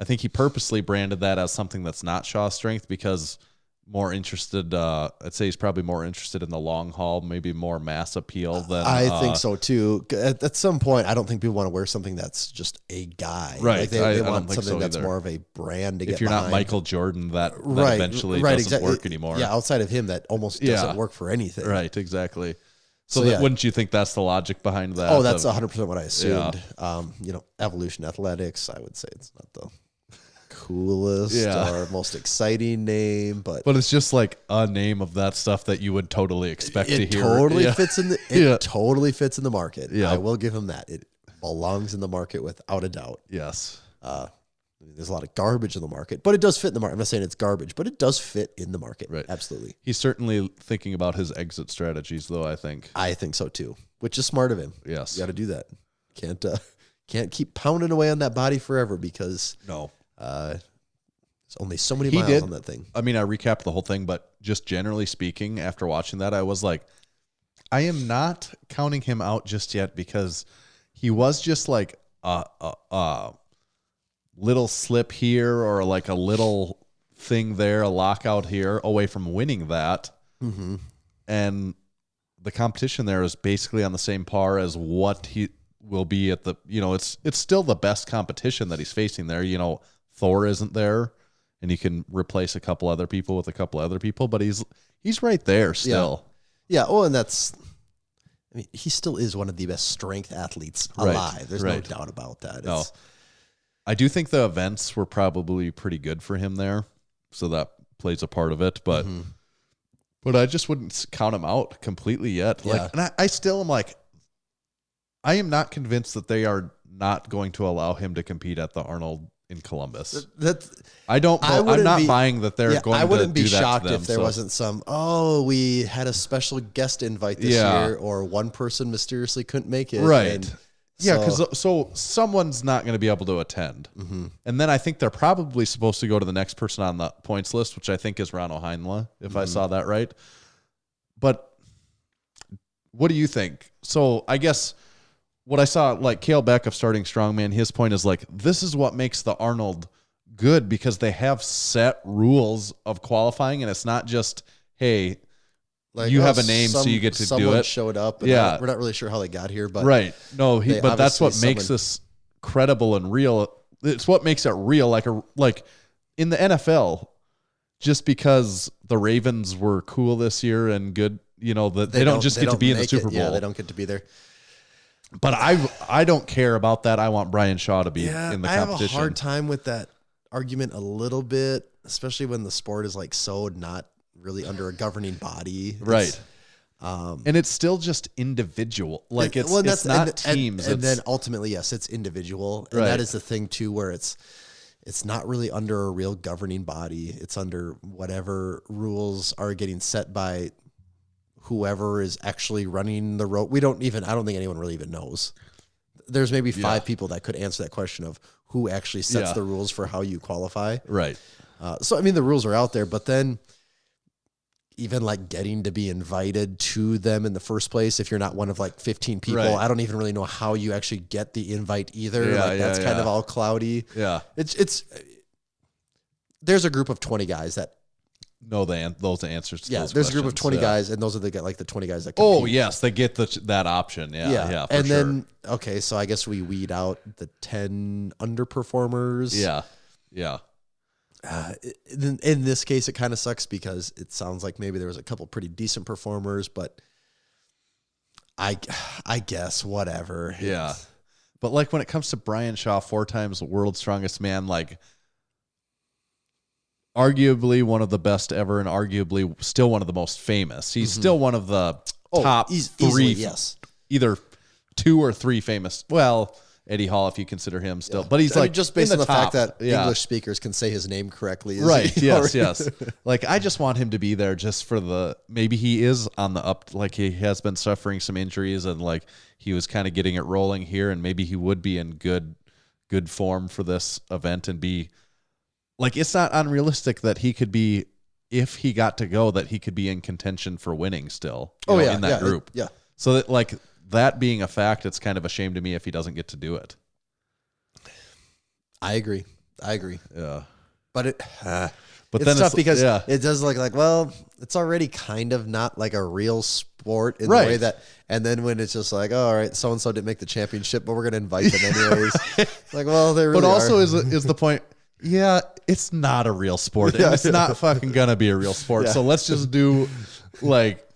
I think he purposely branded that as something that's not Shaw strength because more interested. I'd say he's probably more interested in the long haul, maybe more mass appeal than. I think so too. At some point, I don't think people want to wear something that's just a guy. Right. Like they want think something so that's either. more of a brand to get If you're behind. not Michael Jordan, that eventually doesn't work anymore. Yeah, outside of him, that almost doesn't work for anything. Right. Exactly. So wouldn't you think that's the logic behind that? Oh, that's 100% what I assumed. Evolution Athletics, I would say it's not the coolest or most exciting name, but it's just like a name of that stuff that you would totally expect to hear. Totally fits in totally fits in the market. Yeah. I will give him that. It belongs in the market without a doubt. Yes. There's a lot of garbage in the market, but it does fit in the market. I'm not saying it's garbage, but it does fit in the market. Right. Absolutely. He's certainly thinking about his exit strategies, though, I think. I think so too, which is smart of him. Yes. You got to do that. Can't keep pounding away on that body forever because there's only so many miles on that thing. I mean, I recapped the whole thing, but just generally speaking, after watching that, I was like, I am not counting him out just yet because he was just like little slip here or like a little thing there, a lockout here away from winning that. Mm-hmm. And the competition there is basically on the same par as what he will be at the, it's still the best competition that he's facing there. Thor isn't there and he can replace a couple other people with a couple other people, but he's right there still. Yeah. Well, and he still is one of the best strength athletes alive. There's no doubt about that. No. I do think the events were probably pretty good for him there, so that plays a part of it. But but I just wouldn't count him out completely yet. And I still am like, I am not convinced that they are not going to allow him to compete at the Arnold in Columbus. I'm not buying that they're going to do that. I wouldn't be to shocked them, if there wasn't we had a special guest invite this year, or one person mysteriously couldn't make it. Right. Because someone's not going to be able to attend. Mm-hmm. And then I think they're probably supposed to go to the next person on the points list, which I think is Rano Heinle, if I saw that right. But what do you think? So I guess what I saw, like Cale Beck of Starting Strongman, his point is like, this is what makes the Arnold good because they have set rules of qualifying, and it's not just, hey, you have a name, so you get to do it. Someone showed up. And we're not really sure how they got here, but but that's what makes this credible and real. It's what makes it real. Like in the NFL, just because the Ravens were cool this year and good, that they don't just get to be in the Super Bowl. Yeah, they don't get to be there. But I don't care about that. I want Brian Shaw to be in the competition. I have a hard time with that argument a little bit, especially when the sport is like so not really under a governing body. Right. And it's still just individual. Like it's not teams. And then ultimately, yes, it's individual. And that is the thing too, where it's not really under a real governing body. It's under whatever rules are getting set by whoever is actually running the road. I don't think anyone really even knows. there's maybe 5 people that could answer that question of who actually sets the rules for how you qualify. Right. So, I mean, the rules are out there, but then even like getting to be invited to them in the first place, if you're not one of like 15 people, I don't even really know how you actually get the invite either. That's kind of all cloudy. Yeah. There's a group of 20 guys that know those answers to those there's a group of 20 guys, and those are the 20 guys that compete. Oh, yes, they get that option. Yeah, and then, okay, so I guess we weed out the 10 underperformers. Yeah. In this case, it kind of sucks because it sounds like maybe there was a couple pretty decent performers, but I guess whatever. Yeah. But like when it comes to Brian Shaw, 4 times the world's strongest man, like arguably one of the best ever and arguably still one of the most famous. He's still one of the top 3, easily, either 2 or 3 famous. Well, Eddie Hall, if you consider him still, but he's just based on the top. fact that English speakers can say his name correctly. Right. Yes. Like, I just want him to be there just for maybe he is on the up, like he has been suffering some injuries and like he was kind of getting it rolling here, and maybe he would be in good form for this event and be like, it's not unrealistic that he could be, if he got to go, that he could be in contention for winning still in that group. So that, like, that being a fact, it's kind of a shame to me if he doesn't get to do it. I agree. Yeah. But it's then tough because it does look like, well, it's already kind of not like a real sport in the way that, and then when it's just like, oh, all right, so-and-so didn't make the championship, but we're going to invite them anyways. Like, well, they really But also are. is the point, it's not a real sport. And it's not fucking going to be a real sport. So let's just do like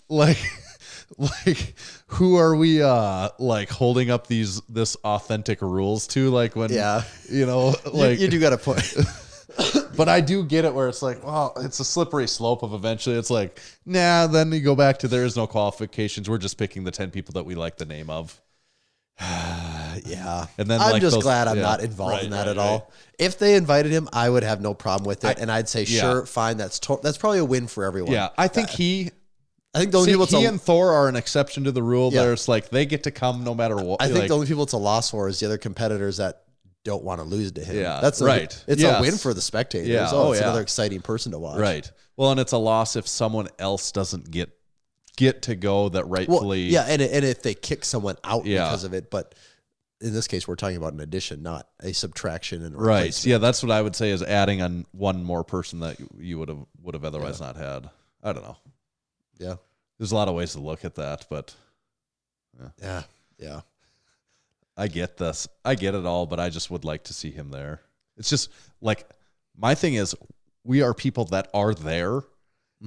who are we like holding up this authentic rules to, like when like you do got a point. But I do get it where it's like, well, it's a slippery slope of eventually it's like, then you go back to there is no qualifications, we're just picking the 10 people that we like the name of. And then I'm just glad I'm not involved in that at all. If they invited him, I would have no problem with it, and I'd say sure, fine, that's probably a win for everyone. I think I think the only people he and Thor are an exception to the rule. There's like they get to come no matter what. I think the only people it's a loss for is the other competitors that don't want to lose to him. That's right. It's a win for the spectators. It's another exciting person to watch. Right. Well, and it's a loss if someone else doesn't get to go that rightfully. And if they kick someone out because of it, but in this case, we're talking about an addition, not a subtraction and right. Yeah, that's what I would say is adding on one more person that you would have otherwise not had. I don't know. Yeah. There's a lot of ways to look at that, but yeah. I get this. I get it all, but I just would like to see him there. It's just like my thing is we are people that are there,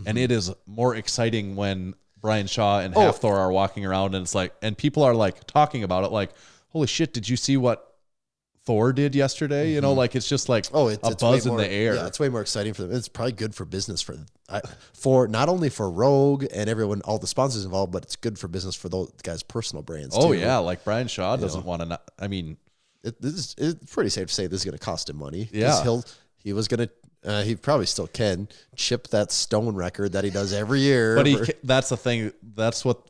and it is more exciting when Brian Shaw and Half Thor are walking around and it's like, and people are like talking about it like, holy shit, did you see what Thor did yesterday? You know, like it's just like it's buzz in the air. Yeah, it's way more exciting for them. It's probably good for business for not only for Rogue and everyone, all the sponsors involved, but it's good for business for those guys' personal brands. Oh too. Yeah, like Brian Shaw doesn't want to. I mean, it's pretty safe to say this is going to cost him money. Yeah, he was going to. He probably still can chip that stone record that he does every year. But that's the thing. That's what.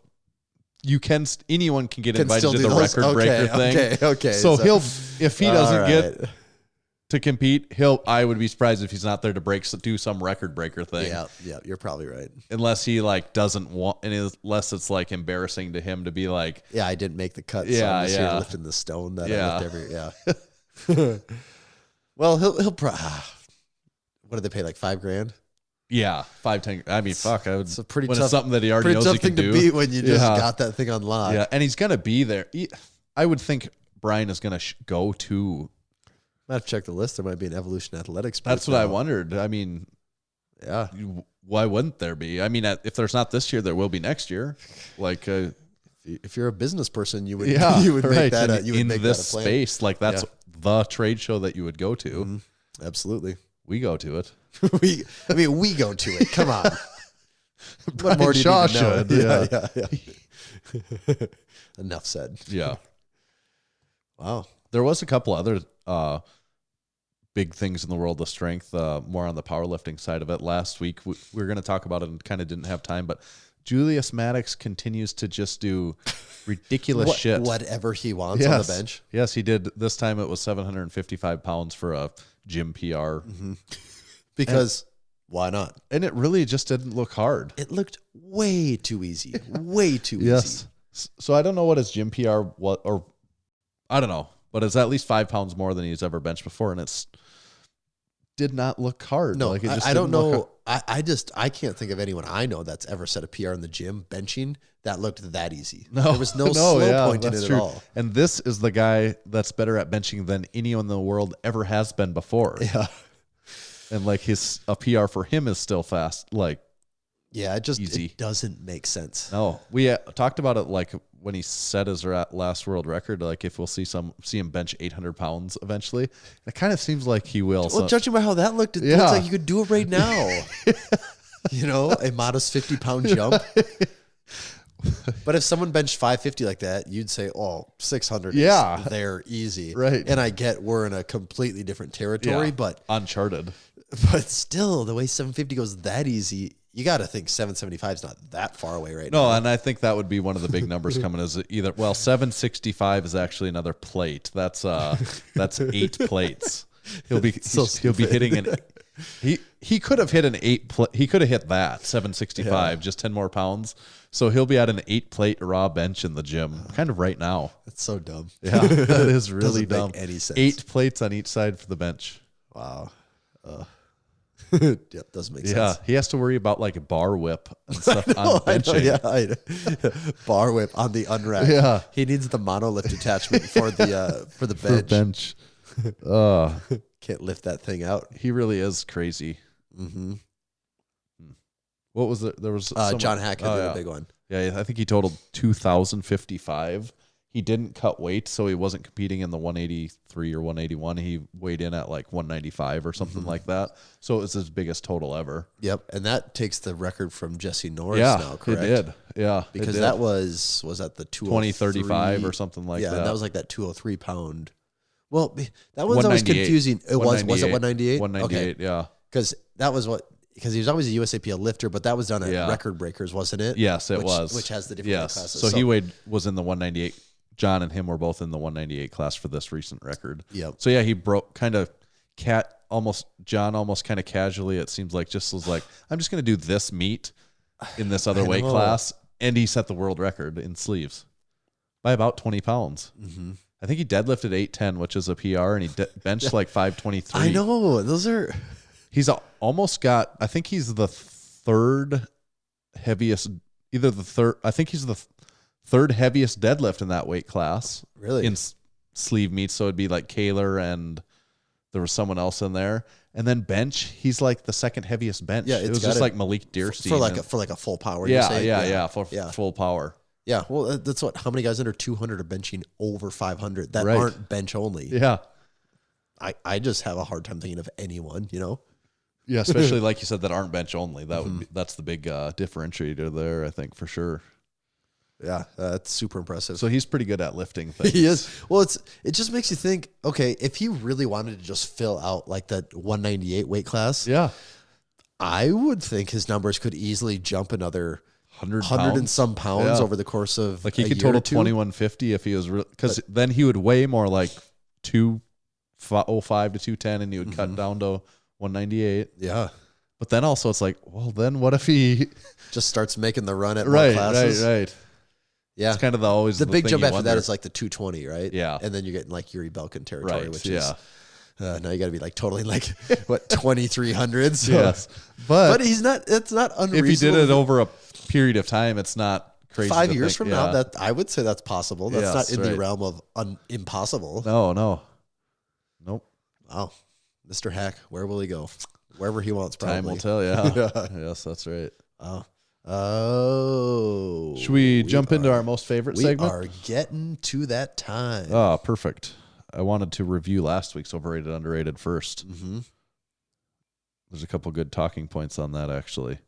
Anyone can get invited to the record breaker thing. Okay. So if he doesn't get to compete, I would be surprised if he's not there to do some record breaker thing. Yeah, you're probably right. Unless he like doesn't want, and unless it's like embarrassing to him to be like, I didn't make the cut. So I'm just here lifting the stone that I lift every. Well, he'll probably. What did they pay? Like $5,000? Yeah, 5-10. I mean, fuck. It's a pretty when tough. It's something that he already knows he can do. Pretty tough thing to beat when you just got that thing unlocked. Yeah, and he's gonna be there. I would think Brian is gonna go to. I have to check the list. There might be an Evolution Athletics. That's what I wondered. I mean, why wouldn't there be? I mean, if there's not this year, there will be next year. Like, if you're a business person, you would make that. You would make this that a plan. space. Like that's the trade show that you would go to. Mm-hmm. Absolutely, we go to it. we go to it. Come on. What more do you need to know? Yeah. Enough said. Yeah. Wow. There was a couple other big things in the world of strength, more on the powerlifting side of it. Last week, we were going to talk about it and kind of didn't have time, but Julius Maddox continues to just do ridiculous shit. Whatever he wants on the bench. Yes, he did. This time it was 755 pounds for a gym PR. Because why not? And it really just didn't look hard. It looked way too easy. Way too Yes. easy. So I don't know what his gym PR was, or I don't know, but it's at least 5 pounds more than he's ever benched before, and it's did not look hard. No, like it just I don't didn't look know. I can't think of anyone I know that's ever set a PR in the gym benching that looked that easy. No, there was no slow point in it true. at all. And this is the guy that's better at benching than anyone in the world ever has been before. Yeah. And like a PR for him is still fast. Like, yeah, it easy. Doesn't make sense. No, we talked about it like when he set his last world record. Like if we'll see him bench 800 pounds eventually, it kind of seems like he will. Well, judging by how that looked, it looks like you could do it right now. A modest 50-pound jump. But if someone benched 550 like that, you'd say, "Oh, 600 is there easy." Right. And I get we're in a completely different territory, but uncharted. But still, the way 750 goes that easy, you got to think 775 is not that far away right now. No, and I think that would be one of the big numbers coming is either 765 is actually another plate. That's 8 plates. He'll be hitting an he could have hit an 8 he could have hit that 765 just 10 more pounds. So he'll be at an 8-plate raw bench in the gym kind of right now. That's so dumb. Yeah, that is really dumb. Make any sense. 8 plates on each side for the bench. Wow. Yep, doesn't make sense. Yeah, he has to worry about like a bar whip and stuff on benching. I know. Bar whip on the unrack. Yeah, he needs the monolift attachment for the bench. Can't lift that thing out. He really is crazy. Mm-hmm. What was it? There was John Hackett did a big one. Yeah, I think he totaled 2,055. He didn't cut weight, so he wasn't competing in the 183 or 181. He weighed in at like 195 or something like that. So it was his biggest total ever. Yep, and that takes the record from Jesse Norris now, correct? It did. Yeah, because that was that the 2035 or something like that. Yeah, that was like that 203 pound. Well, that one's always confusing. It was it 198? 198, yeah. Because he was always a USAPL lifter, but that was done at Record Breakers, wasn't it? Yes, it was. Which has the different classes. So he was in the 198. John and him were both in the 198 class for this recent record. Yep. So yeah, he broke John almost kind of casually, it seems like, just was like, I'm just going to do this meet in this other weight class. And he set the world record in sleeves by about 20 pounds. Mm-hmm. I think he deadlifted 810, which is a PR, and he benched like 523. I know. Those are... He's almost got, I think he's the third heaviest, I think he's the third heaviest deadlift in that weight class. Really? In sleeve meets. So it'd be like Kaler and there was someone else in there. And then bench, he's like the second heaviest bench. Yeah, it was just like Malik Dearstein. For like a full power. Yeah, full power. Yeah, well, that's how many guys under 200 are benching over 500 that aren't bench only. Yeah. I just have a hard time thinking of anyone, Yeah, especially like you said, that aren't bench only. That's the big differentiator there, I think, for sure. Yeah, that's super impressive. So he's pretty good at lifting things. He is. Well, it just makes you think, okay, if he really wanted to just fill out like that 198 weight class, I would think his numbers could easily jump another 100 and some pounds over the course of like he could total 2150 if he was because then he would weigh more like 205 to 210 and he would cut down to 198. Yeah. But then also it's like, well, then what if he just starts making the run at more classes? Right. Yeah. It's kind of always the big jump after that is like the 220, right? Yeah. And then you're getting like Yuri Belkin territory, which is now you got to be like totaling like what 2300s. So. Yes. But he's not. It's not unreasonable. If he did it over a period of time, it's not crazy. 5 years from now, that I would say that's possible. That's not in the realm of impossible. No. Nope. Wow. Mr. Hack, where will he go? Wherever he wants, probably. Time will tell, yeah. Yes, that's right. Oh. Should we jump into our most favorite segment? We are getting to that time. Oh, perfect. I wanted to review last week's overrated, underrated first. Mm-hmm. There's a couple good talking points on that, actually.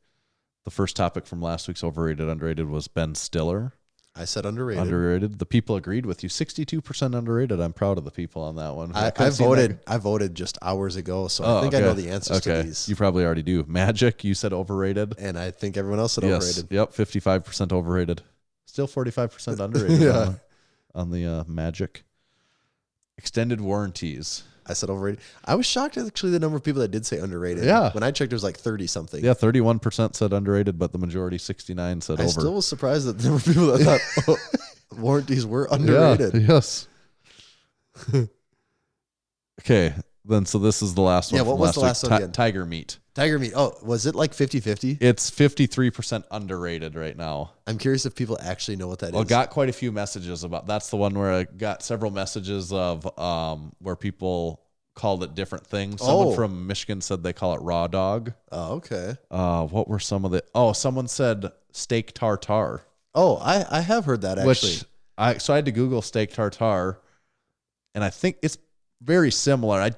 The first topic from last week's overrated, underrated was Ben Stiller. I said underrated. Underrated. The people agreed with you. 62% underrated. I'm proud of the people on that one. I voted just hours ago, so I think I know the answers to these. You probably already do. Magic, you said overrated. And I think everyone else said overrated. Yep, 55% overrated. Still 45% underrated on the Magic. Extended warranties. I said overrated. I was shocked actually the number of people that did say underrated. Yeah. When I checked, it was like 30 something. Yeah, 31% said underrated, but the majority, 69, said over. I still was surprised that there were people that thought warranties were underrated. Yeah, yes. Okay, then so this is the last one. Yeah, what was the last one again? Tiger meat. Tiger meat. Oh, was it like 50-50? It's 53% underrated right now. I'm curious if people actually know what that is. Well, got quite a few messages about. That's the one where I got several messages of where people called it different things. Someone from Michigan said they call it raw dog. Oh, okay. What were some of the? Oh, someone said steak tartare. Oh, I have heard that actually. So I had to Google steak tartare, and I think it's very similar.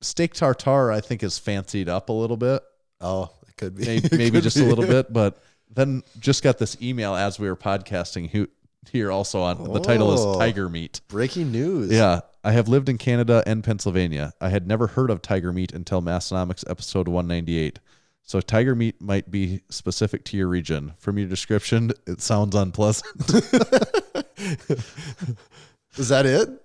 Steak tartare, I think, is fancied up a little bit. Oh, it could be. Maybe just a little bit. But then just got this email as we were podcasting here also on the title is Tiger Meat. Breaking news. Yeah. I have lived in Canada and Pennsylvania. I had never heard of tiger meat until Massenomics episode 198. So tiger meat might be specific to your region. From your description, it sounds unpleasant. Is that it?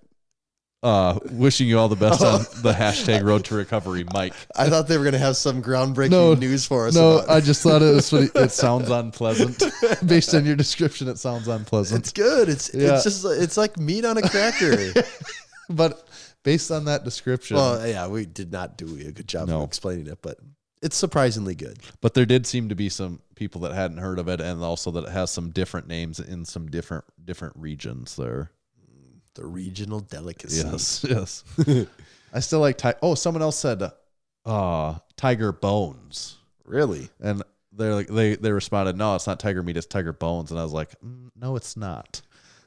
Wishing you all the best on the hashtag Road to Recovery, Mike. I thought they were going to have some groundbreaking news for us. No, I just thought it was funny. It sounds unpleasant. Based on your description, it sounds unpleasant. It's good. It's like meat on a cracker. But based on that description. Well, yeah, we did not do a good job of explaining it, but it's surprisingly good. But there did seem to be some people that hadn't heard of it, and also that it has some different names in some different regions there. The regional delicacy. Yes. I still like someone else said tiger bones. Really? And they're like they responded, no, it's not tiger meat, it's tiger bones. And I was like, no, it's not.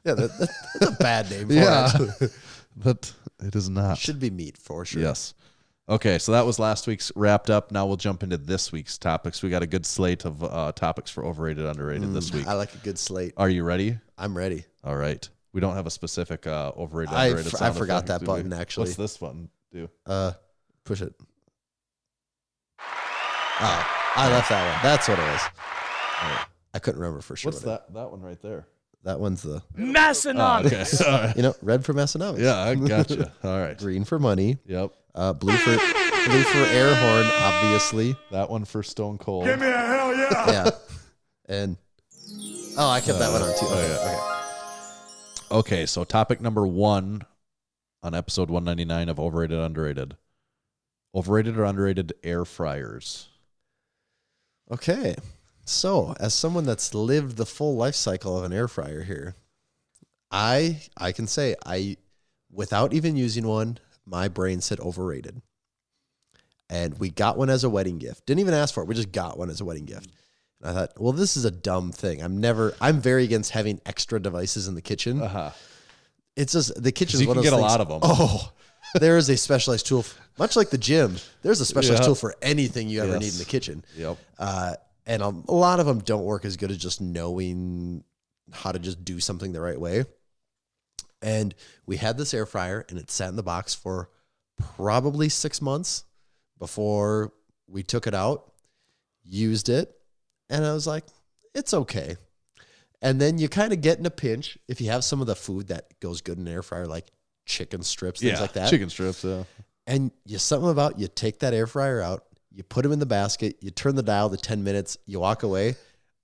Yeah, that's a bad name for it. But it is not. Should be meat for sure. Yes. Okay, so that was last week's wrapped up. Now we'll jump into this week's topics. We got a good slate of topics for overrated, underrated this week. I like a good slate. Are you ready? I'm ready. All right. We don't have a specific overrated, underrated. I forgot that button, actually. What's this button do? Push it. Oh, I left that one. That's what it was. Right. I couldn't remember for sure. What's that one right there? That one's the Massenomics. Okay. You know, red for Massenomics. Yeah, I gotcha. All right. Green for money. Yep. Blue for air horn, obviously. That one for Stone Cold. Give me a hell yeah. Yeah. And I kept that one on too. Okay, so topic number 1 on episode 199 of Overrated, Underrated. Overrated or underrated air fryers? Okay. So, as someone that's lived the full life cycle of an air fryer here, I can say without even using one, my brain said overrated. And we got one as a wedding gift. Didn't even ask for it. We just got one as a wedding gift. And I thought, well, this is a dumb thing. I'm very against having extra devices in the kitchen. It's just the kitchen is one of those things. You can get a lot of them. Oh, there is a specialized tool, much like the gym. There's a specialized tool for anything you ever need in the kitchen. Yep. And a lot of them don't work as good as just knowing how to just do something the right way. And we had this air fryer, and it sat in the box for probably 6 months before we took it out, used it, and I was like, it's okay. And then you kind of get in a pinch if you have some of the food that goes good in an air fryer, like chicken strips, things like that. Chicken strips, yeah. And you take that air fryer out, you put them in the basket, you turn the dial to 10 minutes, you walk away,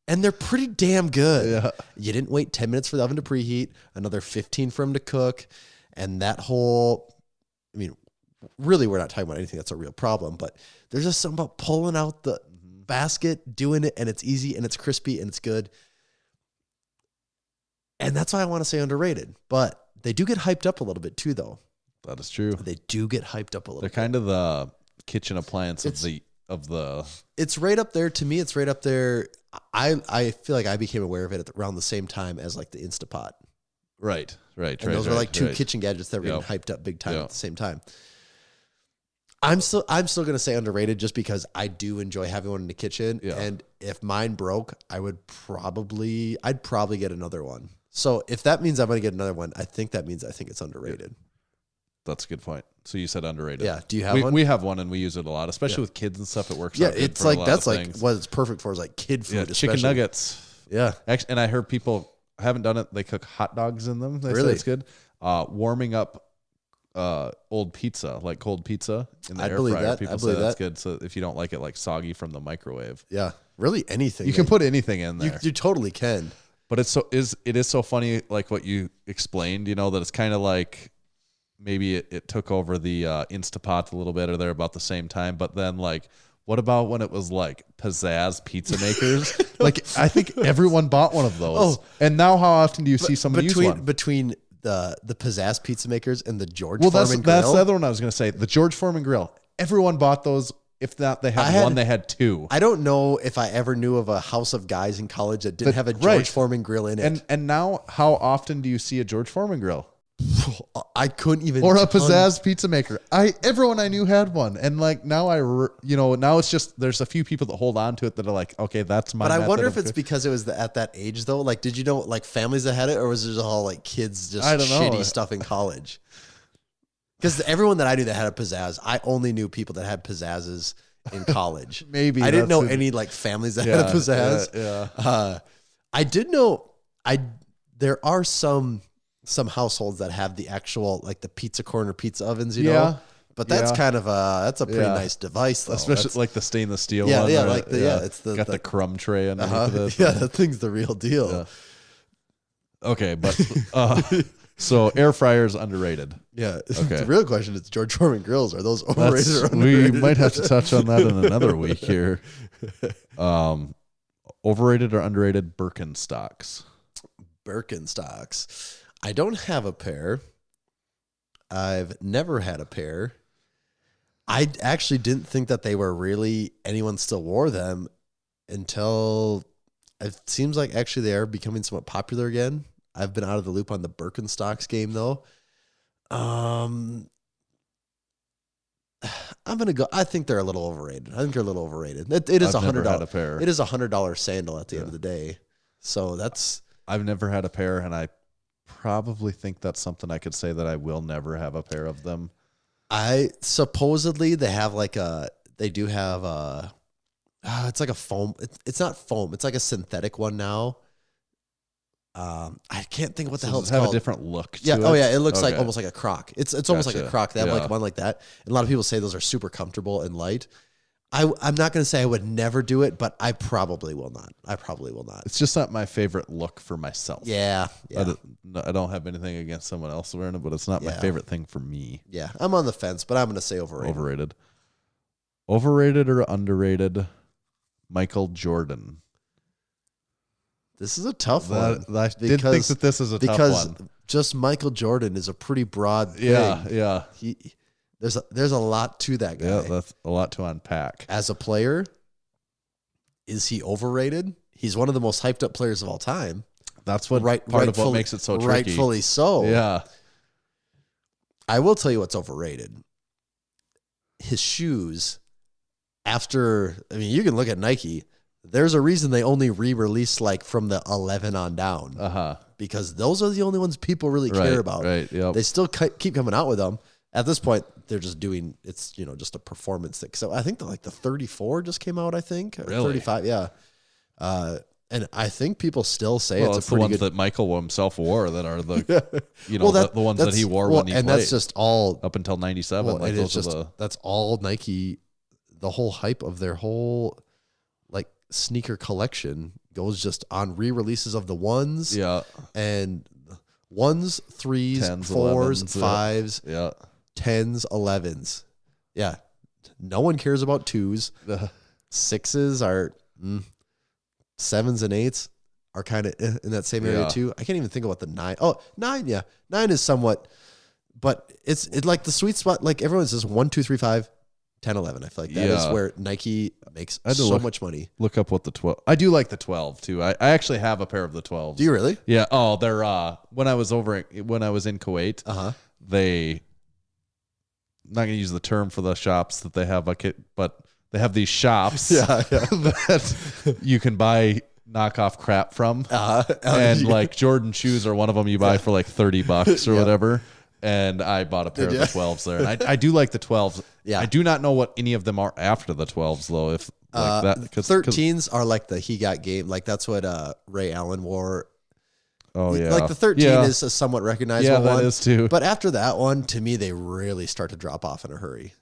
and they're pretty damn good. Yeah. You didn't wait 10 minutes for the oven to preheat, another 15 for them to cook, and that whole, really we're not talking about anything that's a real problem, but there's just something about pulling out the basket, doing it, and it's easy, and it's crispy, and it's good. And that's why I want to say underrated. But they do get hyped up a little bit too, though. That is true. They do get hyped up a little bit. They're kind of the kitchen appliance of the. It's right up there. To me, it's right up there. I feel like I became aware of it around the same time as like the Instapot. Right. And those were like two kitchen gadgets that were getting hyped up big time at the same time. I'm still going to say underrated just because I do enjoy having one in the kitchen. Yeah. And if mine broke, I'd probably get another one. So if that means I'm going to get another one, I think that means I think it's underrated. That's a good point. So you said underrated. Yeah. Do you have one? We have one and we use it a lot, especially with kids and stuff. It works. Yeah, out good it's for a like lot that's of like things. what it's perfect for is like kid food. Yeah, especially. chicken nuggets. Yeah. Actually, and I heard people haven't done it. They cook hot dogs in them. They Really? say it's good. Warming up old pizza, like cold pizza in the I air believe fryer. that. People I say believe that's that. good. So if you don't like it like soggy from the microwave, Yeah. Really anything. you can put anything in there. You totally can. But it is so funny, like what you explained, that it's kind of like maybe it took over the Instapot a little bit, or they're about the same time. But then, like, what about when it was like pizzazz pizza makers? Like, I think everyone bought one of those. Oh. And now, how often do you see somebody use one? Between the pizzazz pizza makers and the George Well, Foreman that's grill? the other one I was going to say. The George Foreman grill. Everyone bought those. If not, they had one. They had two. I don't know if I ever knew of a house of guys in college that didn't have a George Foreman grill in it. And now, how often do you see a George Foreman grill? I couldn't even. Or a pizzazz pizza maker. Everyone I knew had one, and like now now it's just there's a few people that hold on to it that are like, okay, that's my. But I wonder if method it's because it was at that age though. Like, did you know like families that had it, or was it just all like kids just I don't know. shitty stuff in college? Because everyone that I knew that had a pizzazz, I only knew people that had pizzazzes in college. Maybe I didn't know that's any like families that had a pizzazz. Yeah. I did know there are some households that have the actual like the pizza corner pizza ovens, you know. But that's kind of that's a pretty nice device, though. Especially like the stainless steel yeah, one. yeah, right? like it's got the crumb tray underneath it. Yeah, that thing's the real deal. Yeah. Okay, but so air fryers underrated. Yeah. Okay. The real question is George Foreman grills. Are those overrated or underrated? We might have to touch on that in another week here. Overrated or underrated Birkenstocks? Birkenstocks. I don't have a pair. I've never had a pair. I actually didn't think that they were really, anyone still wore them until it seems like actually they are becoming somewhat popular again. I've been out of the loop on the Birkenstocks game though. I'm gonna go. I think they're a little overrated. It is I've never had $100. a pair. It is $100 sandal at the end of the day. So I've never had a pair, and I probably think that's something I could say that I will never have a pair of them. I supposedly they have it's like a foam. It's not foam. It's like a synthetic one now. I can't think of what the hell it's have called. a different look to Yeah. it? Oh yeah. It looks like Okay. almost like a Croc. It's almost like a Gotcha. Croc. They have Yeah. like one like that. And a lot of people say those are super comfortable and light. I'm not going to say I would never do it, but I probably will not. It's just not my favorite look for myself. Yeah. Yeah. I don't have anything against someone else wearing it, but it's not my Yeah. favorite thing for me. Yeah. I'm on the fence, but I'm going to say overrated. Overrated or underrated Michael Jordan? This is a tough one. I did think that this is a tough one. Because just Michael Jordan is a pretty broad thing. Yeah. There's a lot to that guy. Yeah, that's a lot to unpack. As a player, is he overrated? He's one of the most hyped up players of all time. That's what part of what makes it so tricky. Rightfully so. Yeah. I will tell you what's overrated. His shoes, you can look at Nike. There's a reason they only re-release like from the 11 on down. Because those are the only ones people really care about. Right, yep. They still keep coming out with them. At this point, they're just doing just a performance thing. So I think the 34 just came out. I think or Really? 35, yeah. And I think people still say Well, it's a the pretty ones good. that Michael himself wore that are the the ones that that's- he wore when he and played. that's just all. Up until 97. Well, like and it's those are just that's all Nike. The whole hype of their whole sneaker collection goes just on re-releases of the ones. Yeah. And ones, threes, 10s, fours, 11s, fives, Yeah. 10s, 11s. Yeah. No one cares about twos. Sixes are sevens and eights are kind of in that same area Yeah. too. I can't even think about the 9. Oh, 9, yeah. 9 is somewhat, but it's like the sweet spot. Like everyone says 1, 2, 3, 5, 10, 11. I feel like that is Yeah. where Nike makes I had to so look- much money. Look up what the 12. I do like the 12 too. I actually have a pair of the 12s. Do you really? Yeah. Oh, they're when I was in Kuwait, they not going to use the term for the shops that they have but they have these shops Yeah. that you can buy knockoff crap from. And like Jordan shoes are one of them you buy for like $30 or whatever. And I bought a pair of the 12s there. And I do like the 12s. Yeah. I do not know what any of them are after the 12s though. If like that, 13s are like the He Got Game. Like that's what Ray Allen wore. Oh yeah. Like the 13 is a somewhat recognizable one. Yeah, that is too. But after that one, to me, they really start to drop off in a hurry.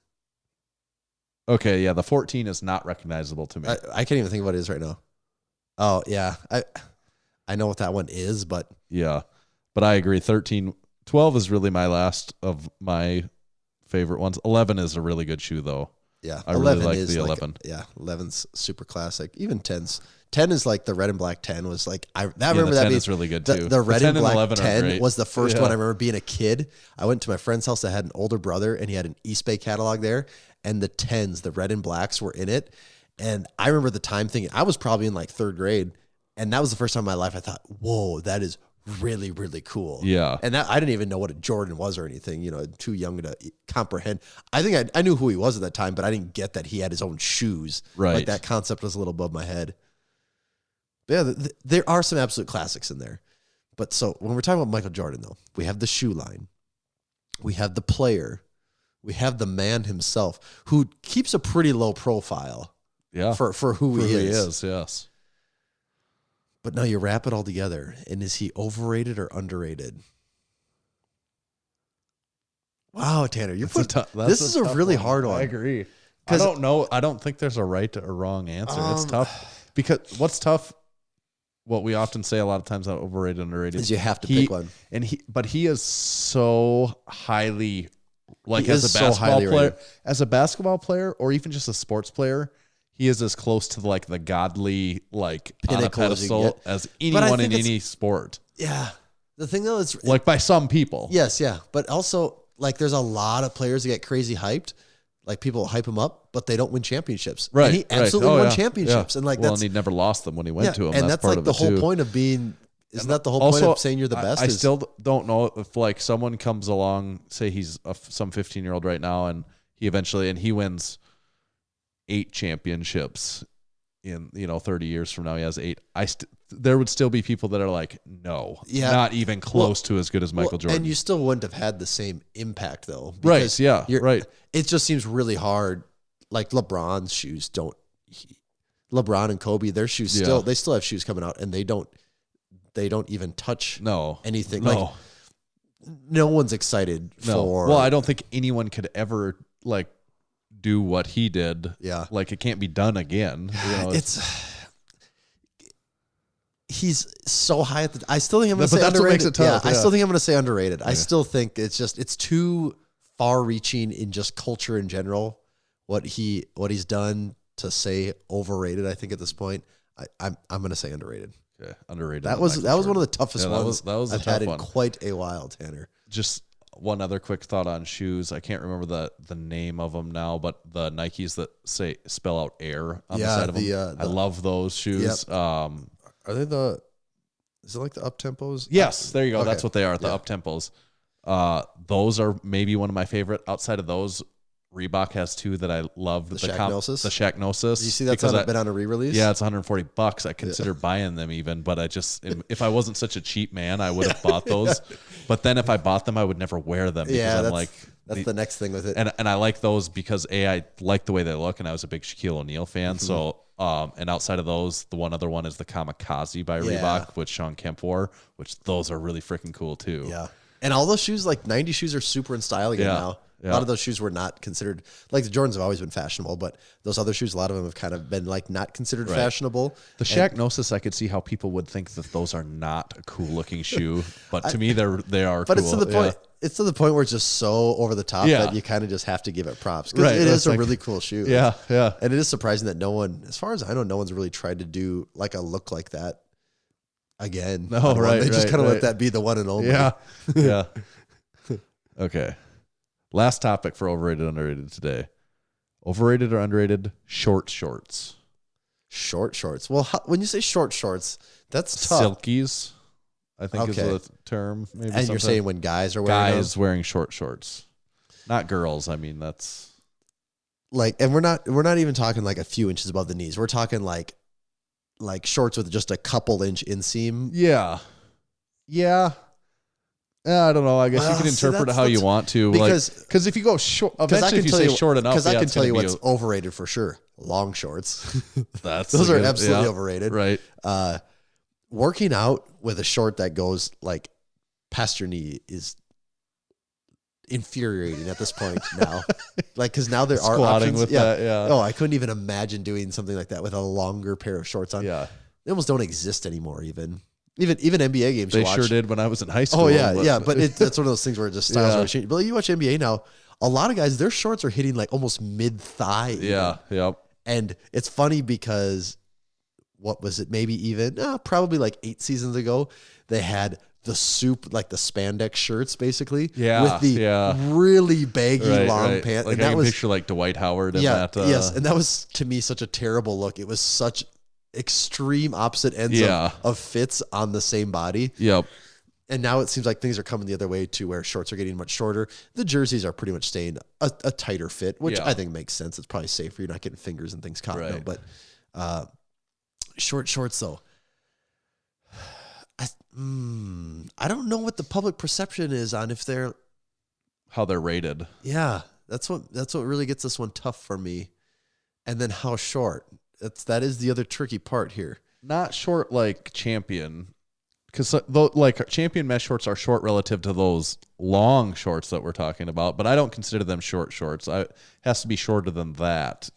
Okay, yeah, the 14 is not recognizable to me. I can't even think of what it is right now. Oh yeah. I know what that one is, but yeah. But I agree. 12 is really my last of my favorite ones. 11 is a really good shoe though. Yeah. I really like the 11. 11's super classic. Even 10's. 10 is like the red and black 10 was like, I remember the that 10 being is really good too. The red and black 10 great. was the first one I remember being a kid. I went to my friend's house that had an older brother and he had an East Bay catalog there. And the 10s, the red and blacks were in it. And I remember the time thinking, I was probably in like third grade. And that was the first time in my life I thought, whoa, that is really, really cool. Yeah. And that, I didn't even know what a Jordan was or anything, too young to comprehend. I think I knew who he was at that time, but I didn't get that he had his own shoes. Right. Like that concept was a little above my head. But yeah, there are some absolute classics in there. But so when we're talking about Michael Jordan, though, we have the shoe line. We have the player. We have the man himself who keeps a pretty low profile for who he is. Yes. But now you wrap it all together, and is he overrated or underrated? Wow, Tanner, this is a really hard one. I agree. I don't know. I don't think there's a right or wrong answer. It's tough because what's tough, what we often say a lot of times about overrated and underrated is you have to pick one. But he is so highly, like he as a basketball player, or even just a sports player. He is as close to like the godly, like pinnacle on a pedestal as anyone in any sport. Yeah. The thing though is like by some people. Yes, yeah. But also like there's a lot of players that get crazy hyped. Like people hype him up, but they don't win championships. Right. And he absolutely won championships. Yeah. And like and he never lost them when he went to them. And that's like the whole point of being. Isn't that the whole point of saying you're the best? I still don't know if like someone comes along, say he's some 15-year-old right now, and he wins 8 championships in 30 years from now. He has 8. There would still be people that are like, no, not even close to as good as Michael Jordan. And you still wouldn't have had the same impact though. Right. Yeah. Right. It just seems really hard. Like LeBron's shoes LeBron and Kobe, their shoes they still have shoes coming out and they don't even touch anything. No. Like no one's excited for. Well, I don't think anyone could ever like do what he did. Yeah. Like it can't be done again. He's so high at I still think I'm going to say that's underrated. What makes it tough. I still think I'm going to say underrated. I still think it's too far reaching in just culture in general. What he's done to say overrated, I think at this point, I'm going to say underrated. Okay, underrated. That was one of the toughest ones that was I've had in quite a while, Tanner. Just one other quick thought on shoes. I can't remember the name of them now, but the Nikes that spell out air on the side of them. I love those shoes. Yep. Are they is it like the up tempos? Yes, there you go. Okay. That's what they are, the up tempos. Those are maybe one of my favorite. Outside of those, Reebok has 2 that I love. The Shacknosis? The Shacknosis. Did you see that's been on a re-release? Yeah, it's $140. I consider buying them even, but if I wasn't such a cheap man, I would have bought those. But then if I bought them, I would never wear them. Because that's the next thing with it. And I like those because I like the way they look, and I was a big Shaquille O'Neal fan. Mm-hmm. So and outside of those, the one other one is the Kamikaze by Reebok, which Sean Kemp wore, which those are really freaking cool too. Yeah. And all those shoes, like 90 shoes, are super in style again now. Yeah. A lot of those shoes were not considered, like the Jordans have always been fashionable, but those other shoes, a lot of them have kind of been like not considered fashionable. The Shacknosis, I could see how people would think that those are not a cool looking shoe, but to me they are but cool. It's to the point. It's to the point where it's just so over the top that you kind of just have to give it props because it is a really cool shoe. Yeah, yeah. And it is surprising that no one, as far as I know, no one's really tried to do like a look like that again. No, right. They just kind of let that be the one and only. Yeah, yeah. Okay. Last topic for overrated, underrated today. Overrated or underrated short shorts? Short shorts. Well, when you say short shorts, that's tough. Silkies, I think is the term. Maybe and you're saying when guys are wearing short shorts, not girls. I mean, that's like, and we're not even talking like a few inches above the knees. We're talking like like shorts with just a couple inch inseam. Yeah. I don't know. I guess you can interpret it how you want to. Because if you go short, eventually if you say short enough, because I can tell you what's overrated for sure. Long shorts. Those are absolutely overrated. Right. Working out with a short that goes like past your knee is infuriating at this point now. Like, because now there are options. With that, yeah. Oh, I couldn't even imagine doing something like that with a longer pair of shorts on. Yeah. They almost don't exist anymore. Even NBA games. They sure did when I was in high school. Oh yeah, but that's one of those things where just styles are changing. But you watch NBA now, a lot of guys, their shorts are hitting like almost mid thigh. Yeah, yep. And it's funny because what was it? Maybe even probably like 8 seasons ago, they had the spandex shirts basically. Yeah, with the really baggy long pants. Like and that I can was picture like Dwight Howard. And that. Yes, and that was to me such a terrible look. It was such extreme opposite ends of fits on the same body. Yep. And now it seems like things are coming the other way to where shorts are getting much shorter. The jerseys are pretty much staying a tighter fit, which I think makes sense. It's probably safer. You're not getting fingers and things caught. No, but short shorts though. I don't know what the public perception is on how they're rated. Yeah, that's what really gets this one tough for me. And then how short. That is the other tricky part here. Not short like Champion, because like Champion mesh shorts are short relative to those long shorts that we're talking about, but I don't consider them short shorts. It has to be shorter than that.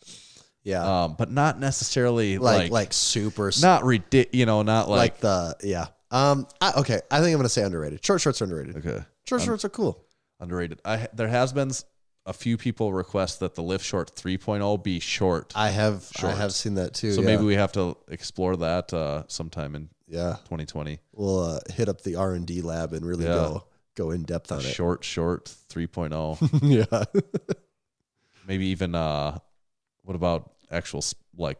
Yeah, but not necessarily like super. Not ridiculous. Not like the okay, I think I'm gonna say underrated. Short shorts are underrated. Okay, short shorts are cool. Underrated. There has been a feew people request that the Lift Short 3.0 be short. I have seen that too. So maybe we have to explore that sometime in 2020. We'll hit up the R&D lab and really go in depth on it. Short 3.0. Yeah. Maybe even what about actual like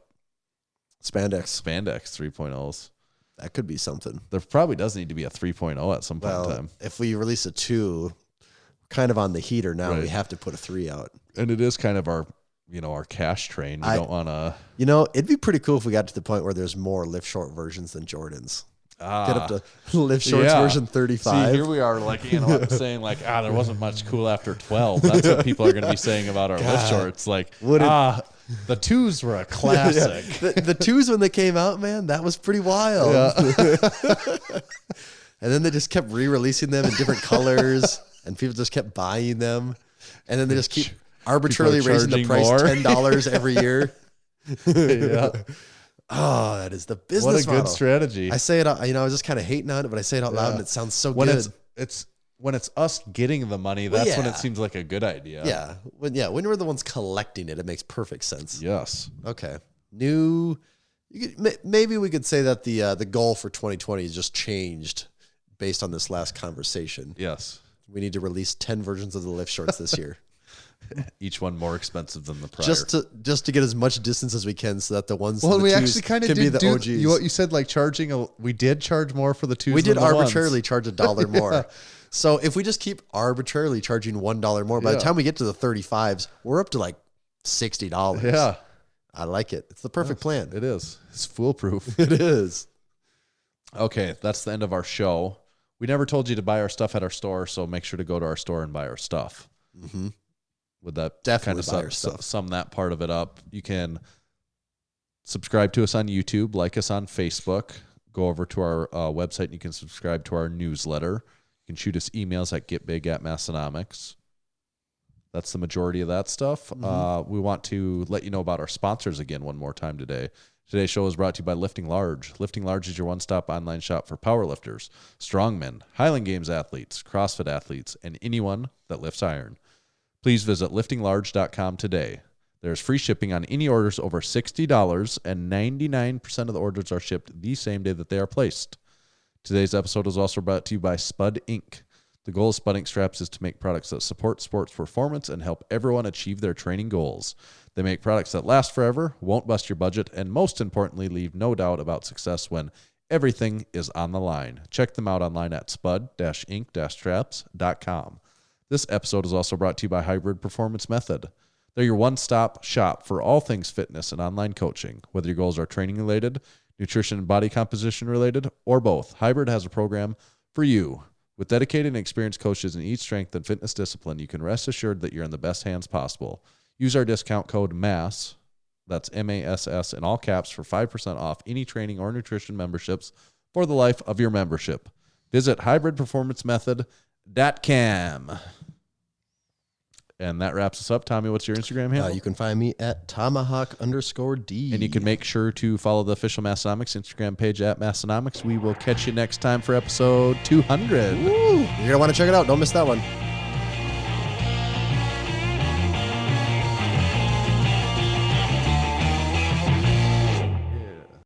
spandex 3.0s? That could be something. There probably does need to be a 3.0 at some point in time. If we release a 2, kind of on the heater now, we have to put a 3 out. And it is kind of our cash train. We don't want to. It'd be pretty cool if we got to the point where there's more lift short versions than Jordans. Get up to lift shorts version 35. See, here we are, like saying like, there wasn't much cool after 12. That's what people are going to be saying about our lift shorts. Like, the 2s were a classic. The 2s when they came out, man, that was pretty wild. Yeah. And then they just kept re-releasing them in different colors. And people just kept buying them. And then they just keep arbitrarily raising the price more. $10 every year. Yeah. Oh, that is the business model. What a good strategy. I say it, I was just kind of hating on it, but I say it out loud and it sounds so good. When it's us getting the money, that's when it seems like a good idea. Yeah. When we're the ones collecting it, it makes perfect sense. Yes. Okay. Maybe we could say that the goal for 2020 has just changed based on this last conversation. Yes. We need to release 10 versions of the lift shorts this year. Each one more expensive than the prior. Just to get as much distance as we can so that the ones we actually kind of be the OGs. You said like we did charge more for the 2s. We did arbitrarily charge $1 more. So if we just keep arbitrarily charging $1 more, by the time we get to the 35s, we're up to like $60. Yeah. I like it. It's the perfect plan. It is. It's foolproof. It is. Okay, that's the end of our show. We never told you to buy our stuff at our store, so make sure to go to our store and buy our stuff. Mm-hmm. Would that definitely kind of sum that part of it up? You can subscribe to us on YouTube, like us on Facebook, go over to our website, and you can subscribe to our newsletter. You can shoot us emails at getbig@Massenomics. That's the majority of that stuff. Mm-hmm. We want to let you know about our sponsors again one more time today. Today's show is brought to you by Lifting Large. Lifting Large is your one-stop online shop for powerlifters, strongmen, Highland Games athletes, CrossFit athletes, and anyone that lifts iron. Please visit liftinglarge.com today. There's free shipping on any orders over $60, and 99% of the orders are shipped the same day that they are placed. Today's episode is also brought to you by Spud Inc. The goal of Spud Inc. straps is to make products that support sports performance and help everyone achieve their training goals. They make products that last forever, won't bust your budget, and most importantly, leave no doubt about success when everything is on the line. Check them out online at spud-inc-straps.com. This episode is also brought to you by Hybrid Performance Method. They're your one-stop shop for all things fitness and online coaching. Whether your goals are training related, nutrition and body composition related, or both, Hybrid has a program for you. With dedicated and experienced coaches in each strength and fitness discipline, you can rest assured that you're in the best hands possible. Use our discount code MASS, that's MASS in all caps, for 5% off any training or nutrition memberships for the life of your membership. Visit hybridperformancemethod.com. And that wraps us up. Tommy, what's your Instagram handle? You can find me at tomahawk_D. And you can make sure to follow the official Massenomics Instagram page at Massenomics. We will catch you next time for episode 200. Woo! You're going to want to check it out. Don't miss that one.